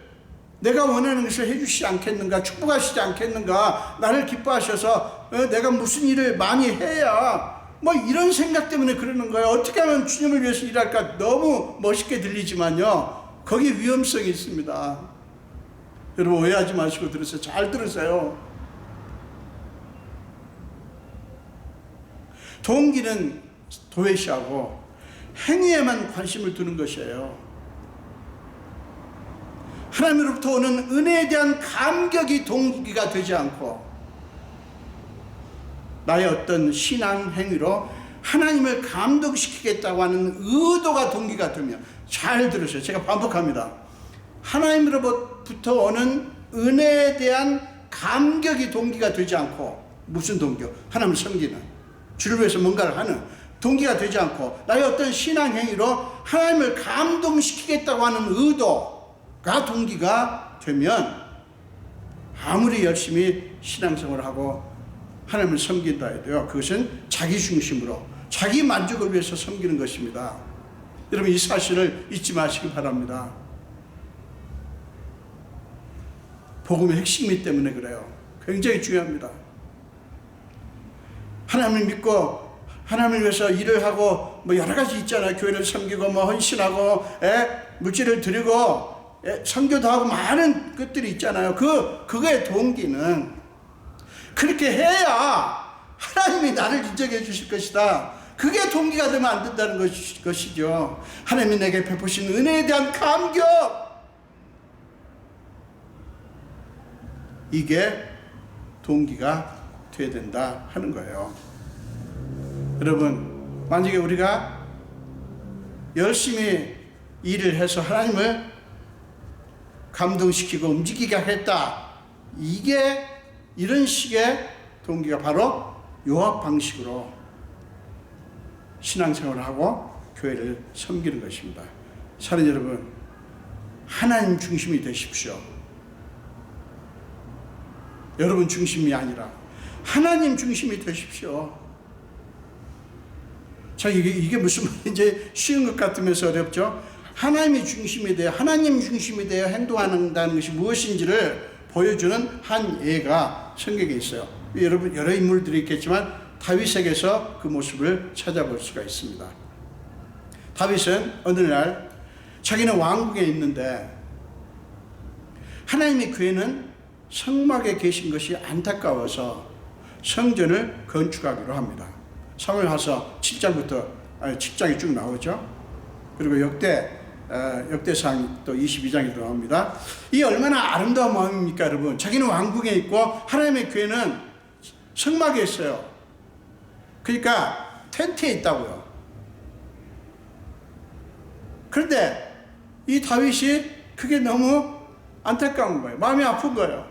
해주시지 않겠는가, 축복하시지 않겠는가, 나를 기뻐하셔서 내가 무슨 일을 많이 해야 이런 생각 때문에 그러는 거예요. 어떻게 하면 주님을 위해서 일할까? 너무 멋있게 들리지만요, 거기에 위험성이 있습니다. 여러분, 오해하지 마시고 들으세요. 잘 들으세요. 동기는 도외시하고 행위에만 관심을 두는 것이에요. 하나님으로부터 오는 은혜에 대한 감격이 동기가 되지 않고 나의 어떤 신앙 행위로 하나님을 감동시키겠다고 하는 의도가 동기가 되면, 잘 들으세요. 제가 반복합니다. 하나님으로부터 오는 은혜에 대한 감격이 동기가 되지 않고, 무슨 동기요? 하나님을 섬기는, 주를 위해서 뭔가를 하는 동기가 되지 않고 나의 어떤 신앙 행위로 하나님을 감동시키겠다고 하는 의도가 동기가 되면 아무리 열심히 신앙생활을 하고 하나님을 섬긴다 해도요, 그것은 자기 중심으로 자기 만족을 위해서 섬기는 것입니다. 여러분, 이 사실을 잊지 마시기 바랍니다. 복음의 핵심이기 때문에 그래요. 굉장히 중요합니다. 하나님을 믿고 하나님을 위해서 일을 하고 여러 가지 있잖아요. 교회를 섬기고 헌신하고 물질을 드리고 선교도 하고 많은 것들이 있잖아요. 그거의 동기는 그렇게 해야 하나님이 나를 인정해 주실 것이다. 그게 동기가 되면 안 된다는 것이죠. 하나님이 내게 베푸신 은혜에 대한 감격, 이게 동기가 돼야 된다 하는 거예요. 여러분, 만약에 우리가 열심히 일을 해서 하나님을 감동시키고 움직이게 하겠다, 이런 식의 동기가 바로 요압 방식으로 신앙생활을 하고 교회를 섬기는 것입니다. 사랑하는 여러분, 하나님 중심이 되십시오. 여러분 중심이 아니라 하나님 중심이 되십시오. 자, 이게 무슨 말인지 쉬운 것 같으면서 어렵죠? 하나님이 중심이 되어, 하나님 중심이 되어 행동한다는 것이 무엇인지를 보여주는 한 예가 성경에 있어요. 여러분, 여러 인물들이 있겠지만 다윗에게서 그 모습을 찾아볼 수가 있습니다. 다윗은 어느 날 자기는 왕국에 있는데 하나님의 교회는 성막에 계신 것이 안타까워서 성전을 건축하기로 합니다. 사무엘하서 7장이 쭉 나오죠. 그리고 역대상 또 22장에 나옵니다. 이 얼마나 아름다운 마음입니까, 여러분? 자기는 왕궁에 있고 하나님의 교회는 성막에 있어요. 그러니까 텐트에 있다고요. 그런데 이 다윗이 그게 너무 안타까운 거예요. 마음이 아픈 거예요.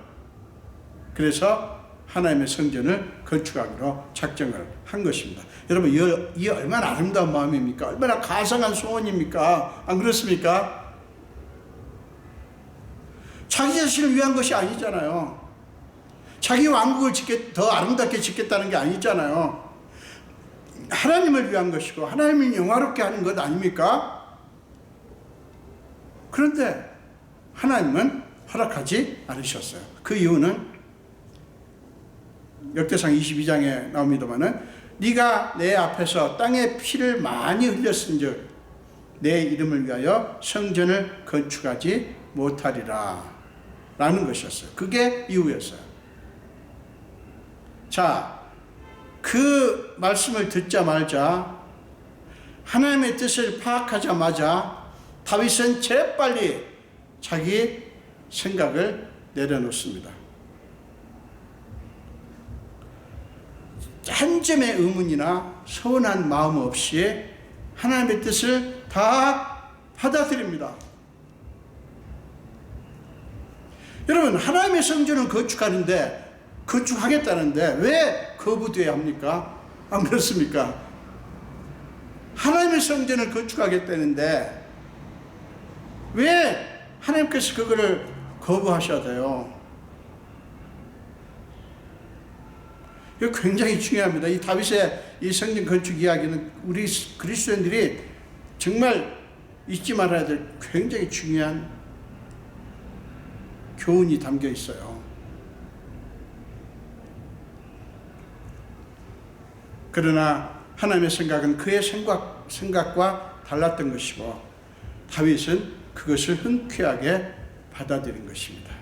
그래서 하나님의 성전을 건축하기로 작정을 한 것입니다. 여러분, 이 얼마나 아름다운 마음입니까? 얼마나 가상한 소원입니까? 안 그렇습니까? 자기 자신을 위한 것이 아니잖아요. 자기 왕국을 더 아름답게 짓겠다는 게 아니잖아요. 하나님을 위한 것이고 하나님을 영화롭게 하는 것 아닙니까? 그런데 하나님은 허락하지 않으셨어요. 그 이유는 역대상 22장에 나옵니다마는 네가 내 앞에서 땅에 피를 많이 흘렸은즉 내 이름을 위하여 성전을 건축하지 못하리라 라는 것이었어요. 그게 이유였어요. 자, 그 말씀을 듣자마자 하나님의 뜻을 파악하자마자 다윗은 재빨리 자기 생각을 내려놓습니다. 한 점의 의문이나 서운한 마음 없이 하나님의 뜻을 다 받아들입니다. 여러분, 하나님의 성전은 건축하겠다는데 왜 거부돼야 합니까? 안 그렇습니까? 하나님의 성전을 건축하겠다는데 왜 하나님께서 그거를 거부하셔야 돼요? 이거 굉장히 중요합니다. 이 다윗의 이 성전 건축 이야기는 우리 그리스도인들이 정말 잊지 말아야 될 굉장히 중요한 교훈이 담겨 있어요. 그러나 하나님의 생각은 그의 생각과 달랐던 것이고 다윗은 그것을 흔쾌하게 받아들인 것입니다.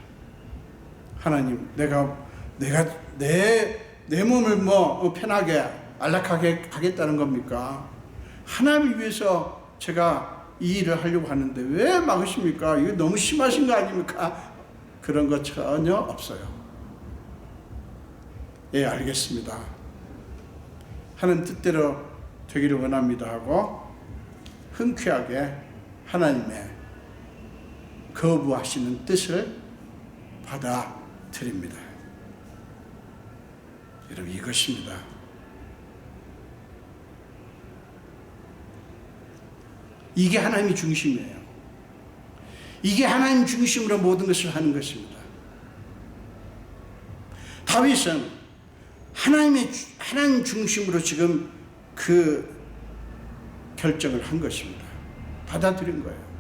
하나님, 내가 내 몸을 편하게 안락하게 하겠다는 겁니까? 하나님을 위해서 제가 이 일을 하려고 하는데 왜 막으십니까? 이거 너무 심하신 거 아닙니까? 그런 거 전혀 없어요. 예, 알겠습니다. 하는 뜻대로 되기를 원합니다 하고 흔쾌하게 하나님의 거부하시는 뜻을 받아들입니다. 여러분, 이것입니다. 이게 하나님의 중심이에요. 이게 하나님 중심으로 모든 것을 하는 것입니다. 다윗은 하나님 중심으로 지금 그 결정을 한 것입니다. 받아들인 거예요.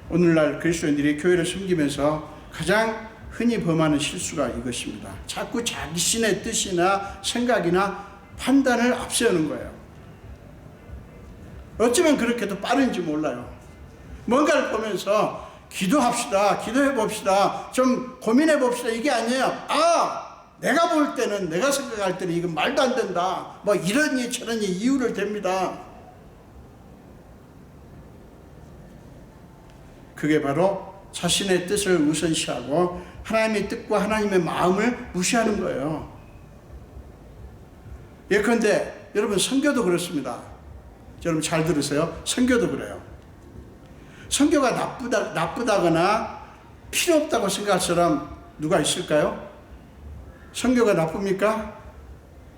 오늘날 그리스도인들이 교회를 섬기면서 가장 흔히 범하는 실수가 이것입니다. 자꾸 자신의 뜻이나 생각이나 판단을 앞세우는 거예요. 어쩌면 그렇게도 빠른지 몰라요. 뭔가를 보면서 기도합시다, 기도해 봅시다, 좀 고민해 봅시다, 이게 아니에요. 내가 볼 때는, 내가 생각할 때는 이건 말도 안 된다, 이러니 저러니 이유를 댑니다. 그게 바로 자신의 뜻을 우선시하고 하나님의 뜻과 하나님의 마음을 무시하는 거예요. 예컨대 여러분, 선교도 그렇습니다. 여러분 잘 들으세요. 선교도 그래요. 선교가 나쁘다거나 필요 없다고 생각할 사람 누가 있을까요? 선교가 나쁩니까?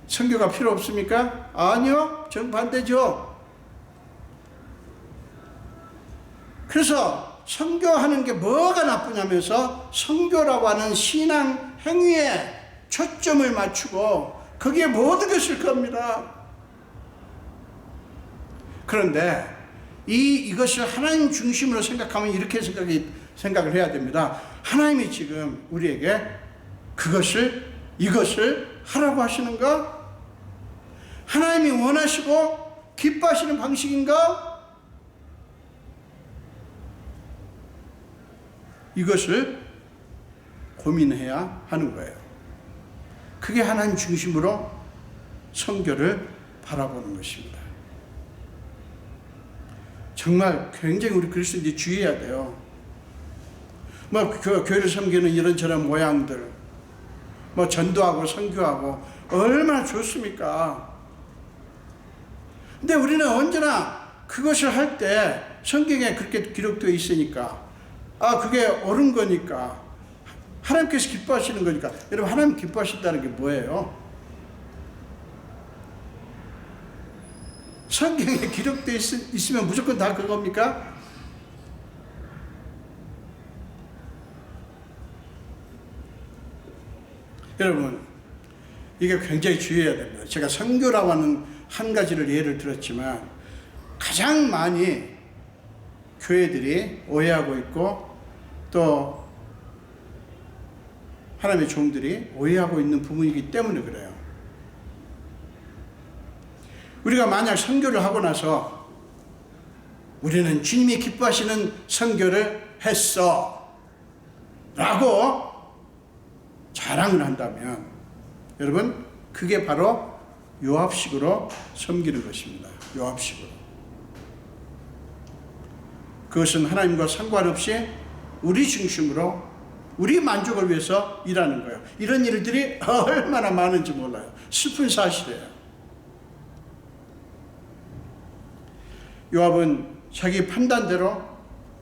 선교가 필요 없습니까? 아니요, 정반대죠. 그래서 선교하는 게 뭐가 나쁘냐면서 선교라고 하는 신앙 행위에 초점을 맞추고 거기에 모든 것을 겁니다. 그런데 이것을 하나님 중심으로 생각하면 이렇게 생각을 해야 됩니다. 하나님이 지금 우리에게 이것을 하라고 하시는가? 하나님이 원하시고 기뻐하시는 방식인가? 이것을 고민해야 하는 거예요. 그게 하나님 중심으로 선교를 바라보는 것입니다. 정말 굉장히 우리 그리스도인들이 주의해야 돼요. 교회를 섬기는 이런저런 모양들, 전도하고 선교하고 얼마나 좋습니까? 근데 우리는 언제나 그것을 할 때 성경에 그렇게 기록되어 있으니까 그게 옳은 거니까 하나님께서 기뻐하시는 거니까. 여러분, 하나님 기뻐하신다는 게 뭐예요? 성경에 기록되어 있으면 무조건 다 그겁니까? 여러분, 이게 굉장히 주의해야 됩니다. 제가 선교라고 하는 한 가지를 예를 들었지만 가장 많이 교회들이 오해하고 있고 또 하나님의 종들이 오해하고 있는 부분이기 때문에 그래요. 우리가 만약 선교를 하고 나서 우리는 주님이 기뻐하시는 선교를 했어 라고 자랑을 한다면 여러분, 그게 바로 요합식으로 섬기는 것입니다. 요합식으로. 그것은 하나님과 상관없이 우리 중심으로 우리 만족을 위해서 일하는 거예요. 이런 일들이 얼마나 많은지 몰라요. 슬픈 사실이에요. 요압은 자기 판단대로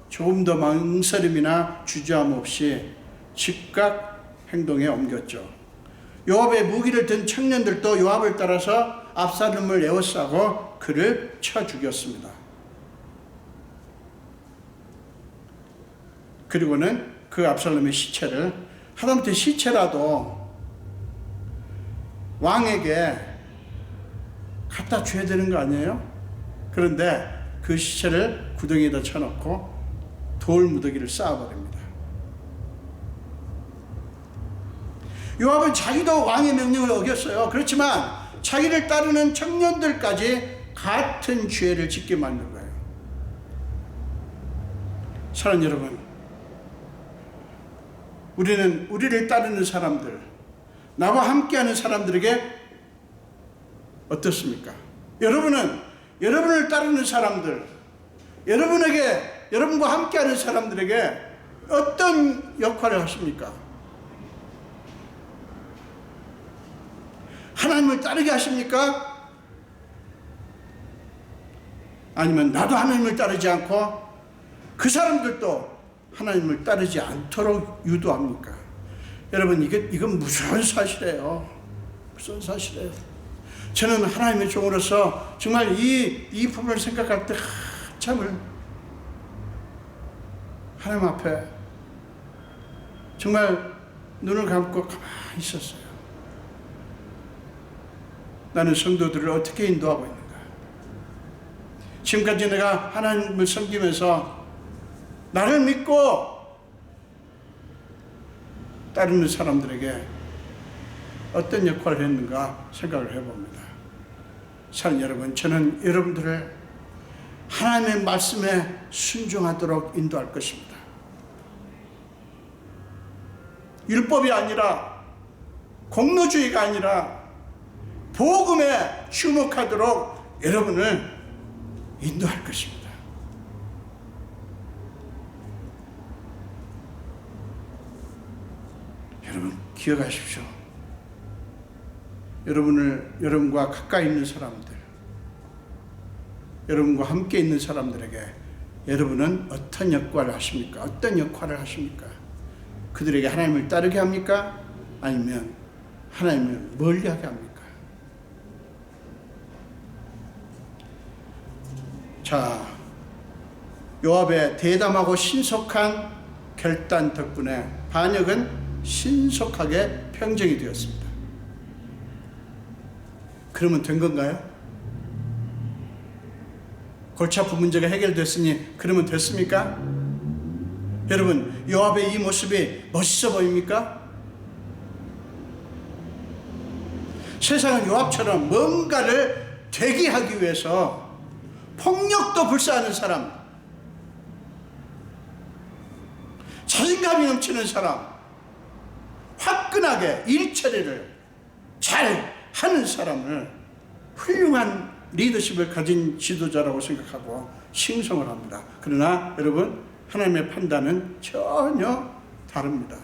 조금 더 망설임이나 주저함 없이 즉각 행동에 옮겼죠. 요압의 무기를 든 청년들도 요압을 따라서 압살롬을 에워싸고 그를 쳐 죽였습니다. 그리고는 그 압살롬의 시체를, 하다못해 시체라도 왕에게 갖다 줘야 되는 거 아니에요? 그런데 그 시체를 구덩이에다 쳐놓고 돌 무더기를 쌓아버립니다. 요압은 자기도 왕의 명령을 어겼어요. 그렇지만 자기를 따르는 청년들까지 같은 죄를 짓게 만든 거예요. 사랑하는 여러분, 우리는 우리를 따르는 사람들, 나와 함께하는 사람들에게 어떻습니까? 여러분은 여러분을 따르는 사람들, 여러분과 함께하는 사람들에게 어떤 역할을 하십니까? 하나님을 따르게 하십니까? 아니면 나도 하나님을 따르지 않고 그 사람들도 하나님을 따르지 않도록 유도합니까? 여러분, 이건 무서운 사실이에요. 무서운 사실이에요. 저는 하나님의 종으로서 정말 이 부분을 생각할 때 한참을 하나님 앞에 정말 눈을 감고 가만히 있었어요. 나는 성도들을 어떻게 인도하고 있는가? 지금까지 내가 하나님을 섬기면서 나를 믿고 따르는 사람들에게 어떤 역할을 했는가 생각을 해봅니다. 사랑하는 여러분, 저는 여러분들을 하나님의 말씀에 순종하도록 인도할 것입니다. 율법이 아니라, 공로주의가 아니라 복음에 주목하도록 여러분을 인도할 것입니다. 여러분, 기억하십시오. 여러분과 가까이 있는 사람들, 여러분과 함께 있는 사람들에게 여러분은 어떤 역할을 하십니까? 어떤 역할을 하십니까? 그들에게 하나님을 따르게 합니까? 아니면 하나님을 멀리하게 합니까? 자, 요압의 대담하고 신속한 결단 덕분에 반역은 신속하게 평정이 되었습니다. 그러면 된 건가요? 골치 아픈 문제가 해결됐으니 그러면 됐습니까? 여러분, 요압의 이 모습이 멋있어 보입니까? 세상은 요압처럼 뭔가를 되게 하기 위해서 폭력도 불사하는 사람, 자신감이 넘치는 사람, 화끈하게 일 처리를 잘 하는 사람을 훌륭한 리더십을 가진 지도자라고 생각하고 칭송을 합니다. 그러나 여러분, 하나님의 판단은 전혀 다릅니다.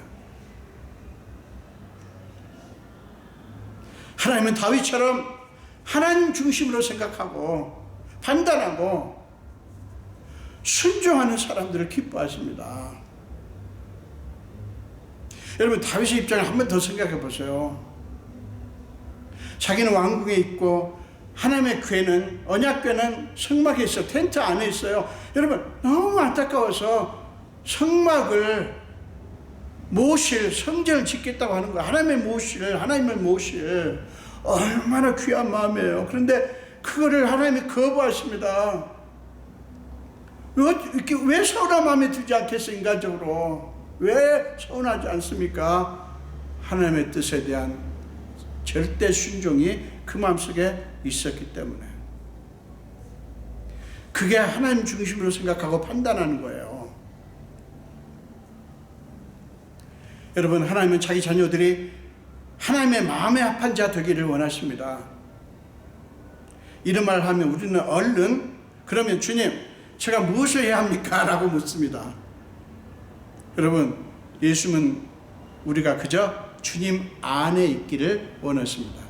하나님은 다윗처럼 하나님 중심으로 생각하고 판단하고 순종하는 사람들을 기뻐하십니다. 여러분, 다윗의 입장을 한 번 더 생각해 보세요. 자기는 왕궁에 있고 하나님의 궤는, 언약궤는 성막에 있어, 텐트 안에 있어요. 여러분, 너무 안타까워서 성막을 모실, 성전을 짓겠다고 하는 거예요. 하나님을 모실 얼마나 귀한 마음이에요. 그런데 그거를 하나님이 거부하십니다. 왜 서운한 마음에 들지 않겠어? 인간적으로 왜 서운하지 않습니까? 하나님의 뜻에 대한 절대 순종이 그 마음속에 있었기 때문에, 그게 하나님 중심으로 생각하고 판단하는 거예요. 여러분, 하나님은 자기 자녀들이 하나님의 마음에 합한 자 되기를 원하십니다. 이런 말을 하면 우리는 얼른 그러면 주님, 제가 무엇을 해야 합니까? 라고 묻습니다. 여러분, 예수님은 우리가 그저 주님 안에 있기를 원하십니다.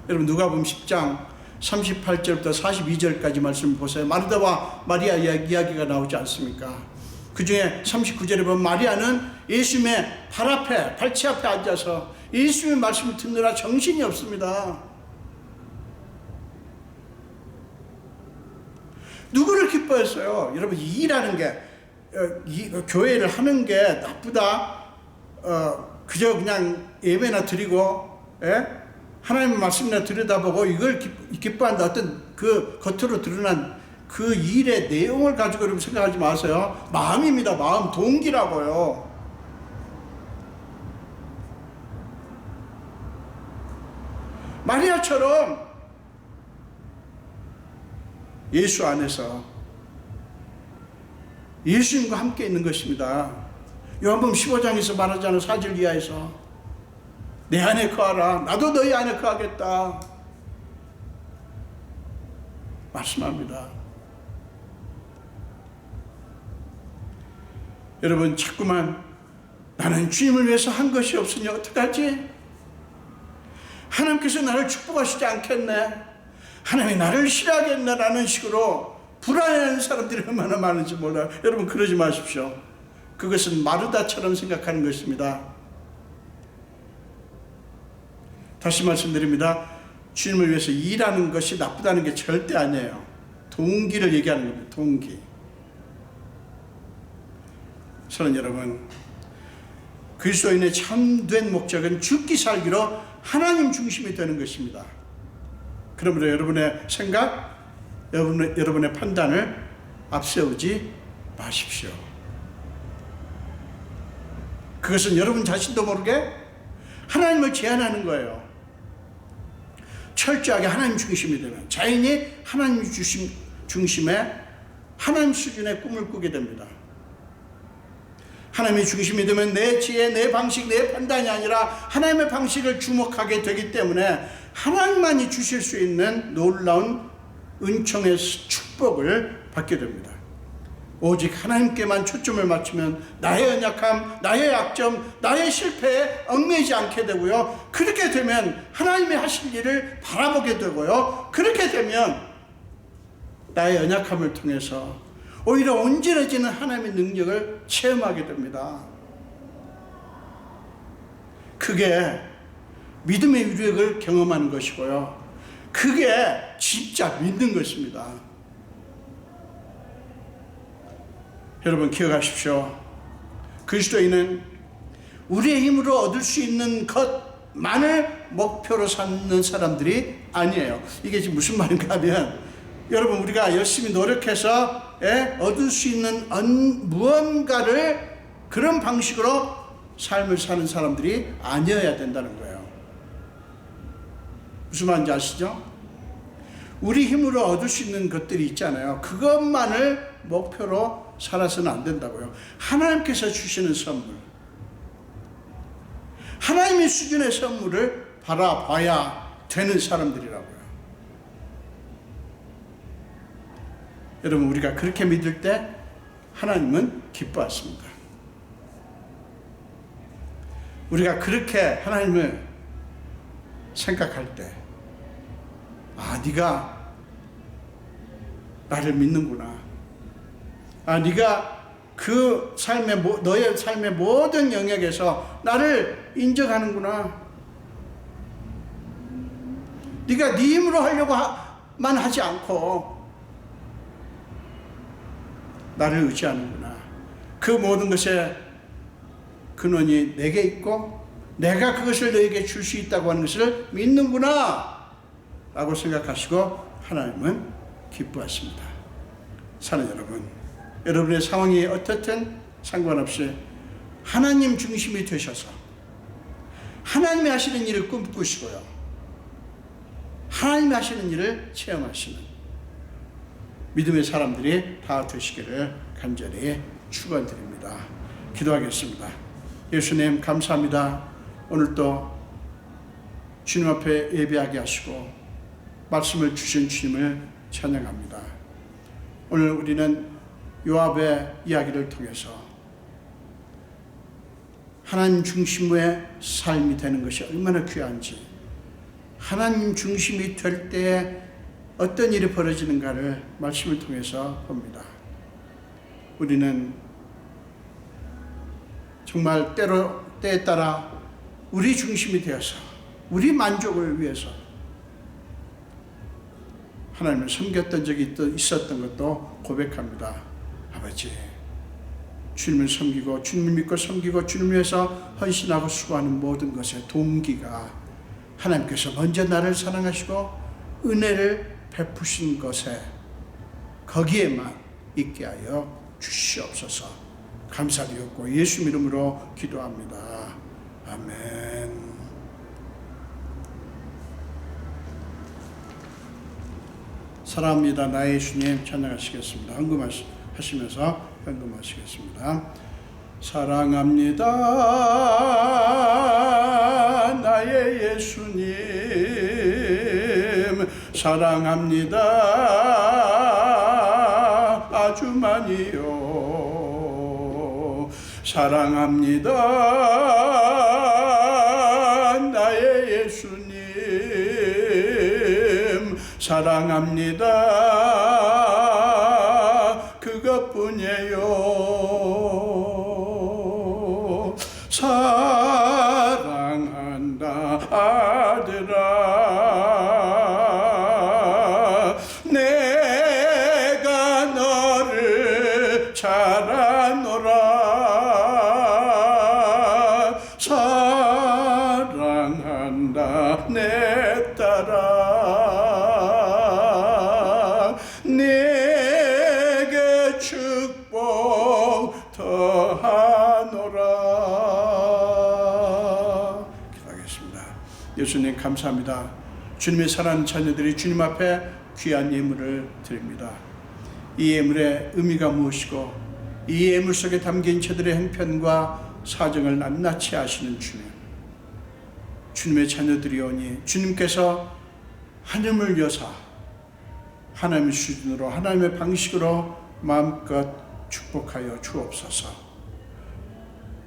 여러분, 누가복음 10장 38절부터 42절까지 말씀 보세요. 마르다와 마리아 이야기가 나오지 않습니까? 그 중에 39절에 보면 마리아는 예수님의 발 앞에, 발치 앞에 앉아서 예수님의 말씀을 듣느라 정신이 없습니다. 누구를 기뻐했어요? 여러분, 일하는 게, 교회를 하는 게 나쁘다? 그저 그냥 예배나 드리고, 하나님의 말씀이나 들여다보고 이걸 기뻐한다. 어떤 그 겉으로 드러난 그 일의 내용을 가지고 여러분 생각하지 마세요. 마음입니다. 마음, 동기라고요. 마리아처럼 예수 안에서 예수님과 함께 있는 것입니다. 요한복음 15장에서 말하자는 4절 이하에서 내 안에 거하라, 나도 너희 안에 거하겠다 말씀합니다. 여러분, 자꾸만 나는 주님을 위해서 한 것이 없으니 어떡하지? 하나님께서 나를 축복하시지 않겠네, 하나님이 나를 싫어하겠네 라는 식으로 불안해하는 사람들이 얼마나 많은지 몰라요. 여러분, 그러지 마십시오. 그것은 마르다처럼 생각하는 것입니다. 다시 말씀드립니다. 주님을 위해서 일하는 것이 나쁘다는 게 절대 아니에요. 동기를 얘기하는 겁니다. 동기. 사랑하는 여러분, 그리스도인의 참된 목적은 죽기 살기로 하나님 중심이 되는 것입니다. 그러므로 여러분의 생각, 여러분의 판단을 앞세우지 마십시오. 그것은 여러분 자신도 모르게 하나님을 제한하는 거예요. 철저하게 하나님 중심이 되면 자연히 하나님 중심의 하나님 수준의 꿈을 꾸게 됩니다. 하나님의 중심이 되면 내 지혜, 내 방식, 내 판단이 아니라 하나님의 방식을 주목하게 되기 때문에 하나님만이 주실 수 있는 놀라운 은총의 축복을 받게 됩니다. 오직 하나님께만 초점을 맞추면 나의 연약함, 나의 약점, 나의 실패에 얽매이지 않게 되고요. 그렇게 되면 하나님의 하실 일을 바라보게 되고요. 그렇게 되면 나의 연약함을 통해서 오히려 온전해지는 하나님의 능력을 체험하게 됩니다. 그게 믿음의 유력을 경험하는 것이고요. 그게 진짜 믿는 것입니다. 여러분, 기억하십시오. 그리스도인은 우리의 힘으로 얻을 수 있는 것만을 목표로 삼는 사람들이 아니에요. 이게 지금 무슨 말인가 하면, 여러분, 우리가 열심히 노력해서 얻을 수 있는 무언가를 그런 방식으로 삶을 사는 사람들이 아니어야 된다는 거예요. 무슨 말인지 아시죠? 우리 힘으로 얻을 수 있는 것들이 있잖아요. 그것만을 목표로 살아서는 안 된다고요. 하나님께서 주시는 선물, 하나님의 수준의 선물을 바라봐야 되는 사람들이라고요. 여러분, 우리가 그렇게 믿을 때 하나님은 기뻐하십니다. 우리가 그렇게 하나님을 생각할 때, 네가 나를 믿는구나. 네가 그 너의 삶의 모든 영역에서 나를 인정하는구나. 네가 네 힘으로 하려고만 하지 않고 나를 의지하는구나. 그 모든 것의 근원이 내게 있고 내가 그것을 너에게 줄 수 있다고 하는 것을 믿는구나 라고 생각하시고 하나님은 기뻐하십니다. 사랑하는 여러분, 여러분의 상황이 어떻든 상관없이 하나님 중심이 되셔서 하나님이 하시는 일을 꿈꾸시고요, 하나님이 하시는 일을 체험하시는 믿음의 사람들이 다 되시기를 간절히 축원드립니다. 기도하겠습니다. 예수님 감사합니다. 오늘도 주님 앞에 예배하게 하시고 말씀을 주신 주님을 찬양합니다. 오늘 우리는 요압의 이야기를 통해서 하나님 중심의 삶이 되는 것이 얼마나 귀한지, 하나님 중심이 될 때에 어떤 일이 벌어지는가를 말씀을 통해서 봅니다. 우리는 정말 때에 따라 우리 중심이 되어서 우리 만족을 위해서 하나님을 섬겼던 적이 있었던 것도 고백합니다. 아버지, 주님을 섬기고 주님을 믿고 섬기고 주님을 위해서 헌신하고 수고하는 모든 것의 동기가 하나님께서 먼저 나를 사랑하시고 은혜를 베푸신 것에 거기에만 있게 하여 주시옵소서. 감사드렸고 예수 이름으로 기도합니다. 아멘. 사랑합니다 나의 예수님 찬양하시겠습니다. 헌금하시면서 헌금하시겠습니다. 사랑합니다 나의 예수님, 사랑합니다 아주 많이요. 사랑합니다 나의 예수님, 사랑합니다 그것뿐이에요. 사랑한다 아들아, 내가 너를 잘 아노라. 사랑한다 내 딸아, 내게 축복 더하노라. 기도하겠습니다. 예수님 감사합니다. 주님의 사랑하는 자녀들이 주님 앞에 귀한 예물을 드립니다. 이 예물의 의미가 무엇이고 이 예물 속에 담긴 저들의 형편과 사정을 낱낱이 아시는 주님, 주님의 자녀들이오니 주님께서 하늘을 여사 하나님의 수준으로 하나님의 방식으로 마음껏 축복하여 주옵소서.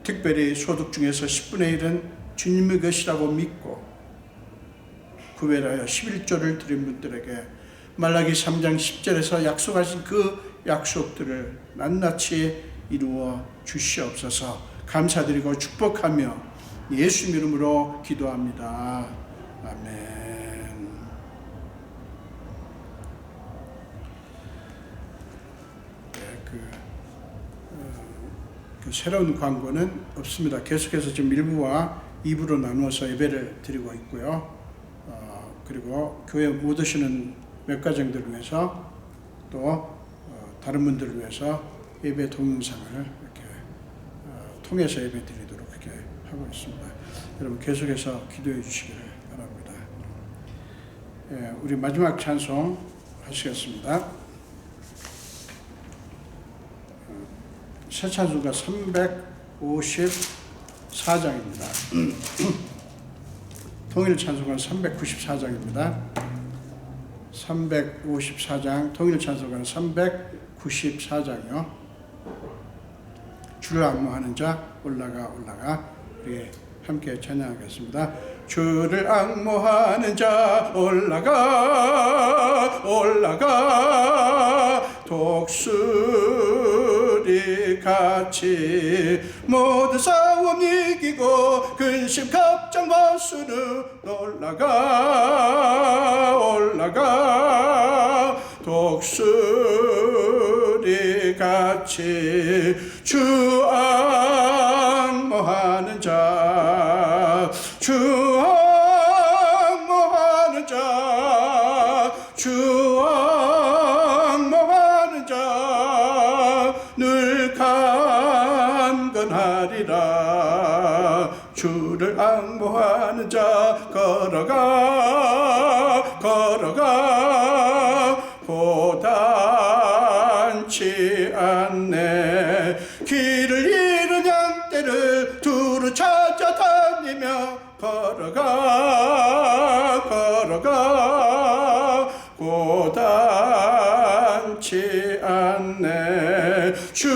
특별히 소득 중에서 10분의 1은 주님의 것이라고 믿고 구별하여 11조를 드린 분들에게 말라기 3장 10절에서 약속하신 그 약속들을 낱낱이 이루어 주시옵소서. 감사드리고 축복하며 예수 이름으로 기도합니다. 아멘. 그 새로운 광고는 없습니다. 계속해서 지금 1부와 2부로 나누어서 예배를 드리고 있고요. 그리고 교회 못 오시는 몇 가정들을 위해서 또 다른 분들을 위해서 예배 동영상을 이렇게 통해서 예배 드리도록 이렇게 하고 있습니다. 여러분 계속해서 기도해 주시기를 바랍니다. 우리 마지막 찬송 하시겠습니다. 새 찬송가 354장입니다. 통일 찬송가 394장입니다. 354장, 통일 찬송가 394장이요. 주를 앙모하는 자 올라가 우리 함께 찬양하겠습니다. 주를 앙모하는 자 올라가 독수리 같이 모든 싸움 이기고 근심 걱정 벗으러 올라가 독수리 같이 주 앙모하는 자, 주 앙모하는 자, 주 앙모하는 자 걸어가 걸어가 고단치 않네. 길을 잃은 양떼를 두루 찾아다니며 걸어가 걸어가 고단치 않네. 주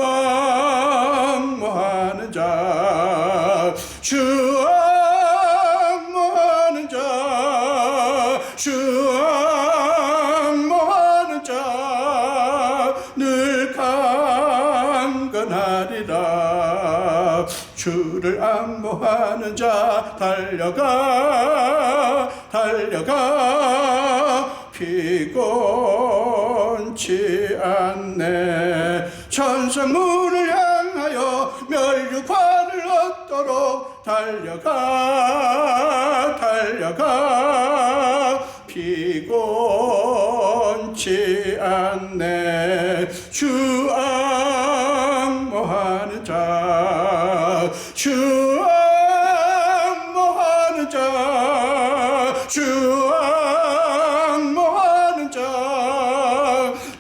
앙모하는 자 주 앙모하는 자 주 앙모하는 자 늘 강건하리라. 주를 앙모하는 자 달려가 달려가 피곤치 않네. 천성문을 향하여 멸류관을 얻도록 달려가 달려가 피곤치 않네. 주 앙모하는 자 주 앙모하는 자 주 앙모하는 자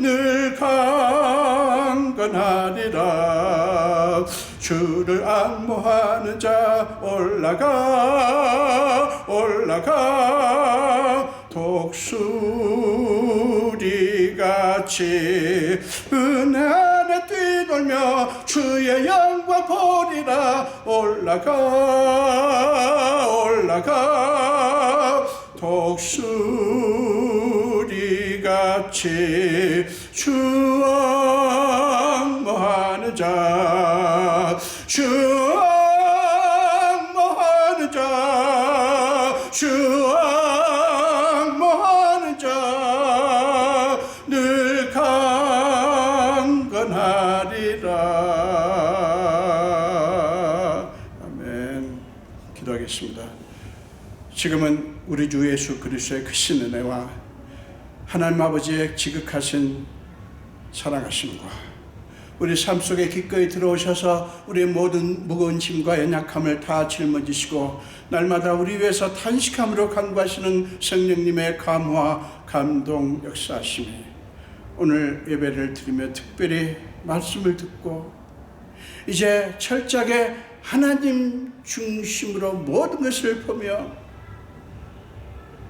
늘 강건하리라. 주를 앙모하는 자 올라가 올라가 독수리같이 은혜 안에 뛰놀며 주의 영광 보리라. 올라가 올라가 독수리같이 주 앙모하는 자 주 앙모하는 자 주 앙모하는 자 늘 강건하리라. 아멘. 기도하겠습니다. 지금은 우리 주 예수 그리스도의 크신 은혜와 하나님 아버지의 지극하신 사랑하심과 우리 삶 속에 기꺼이 들어오셔서 우리의 모든 무거운 짐과 연약함을 다 짊어지시고 날마다 우리 위해서 탄식함으로 간구하시는 성령님의 감화 감동 역사하심이 오늘 예배를 드리며 특별히 말씀을 듣고 이제 철저하게 하나님 중심으로 모든 것을 보며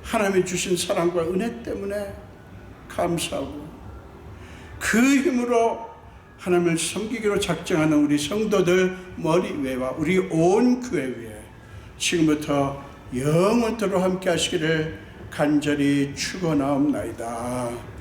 하나님이 주신 사랑과 은혜 때문에 감사하고 그 힘으로 하나님을 섬기기로 작정하는 우리 성도들 머리 위에와 우리 온 교회 위에 지금부터 영원토록 함께 하시기를 간절히 축원하옵나이다.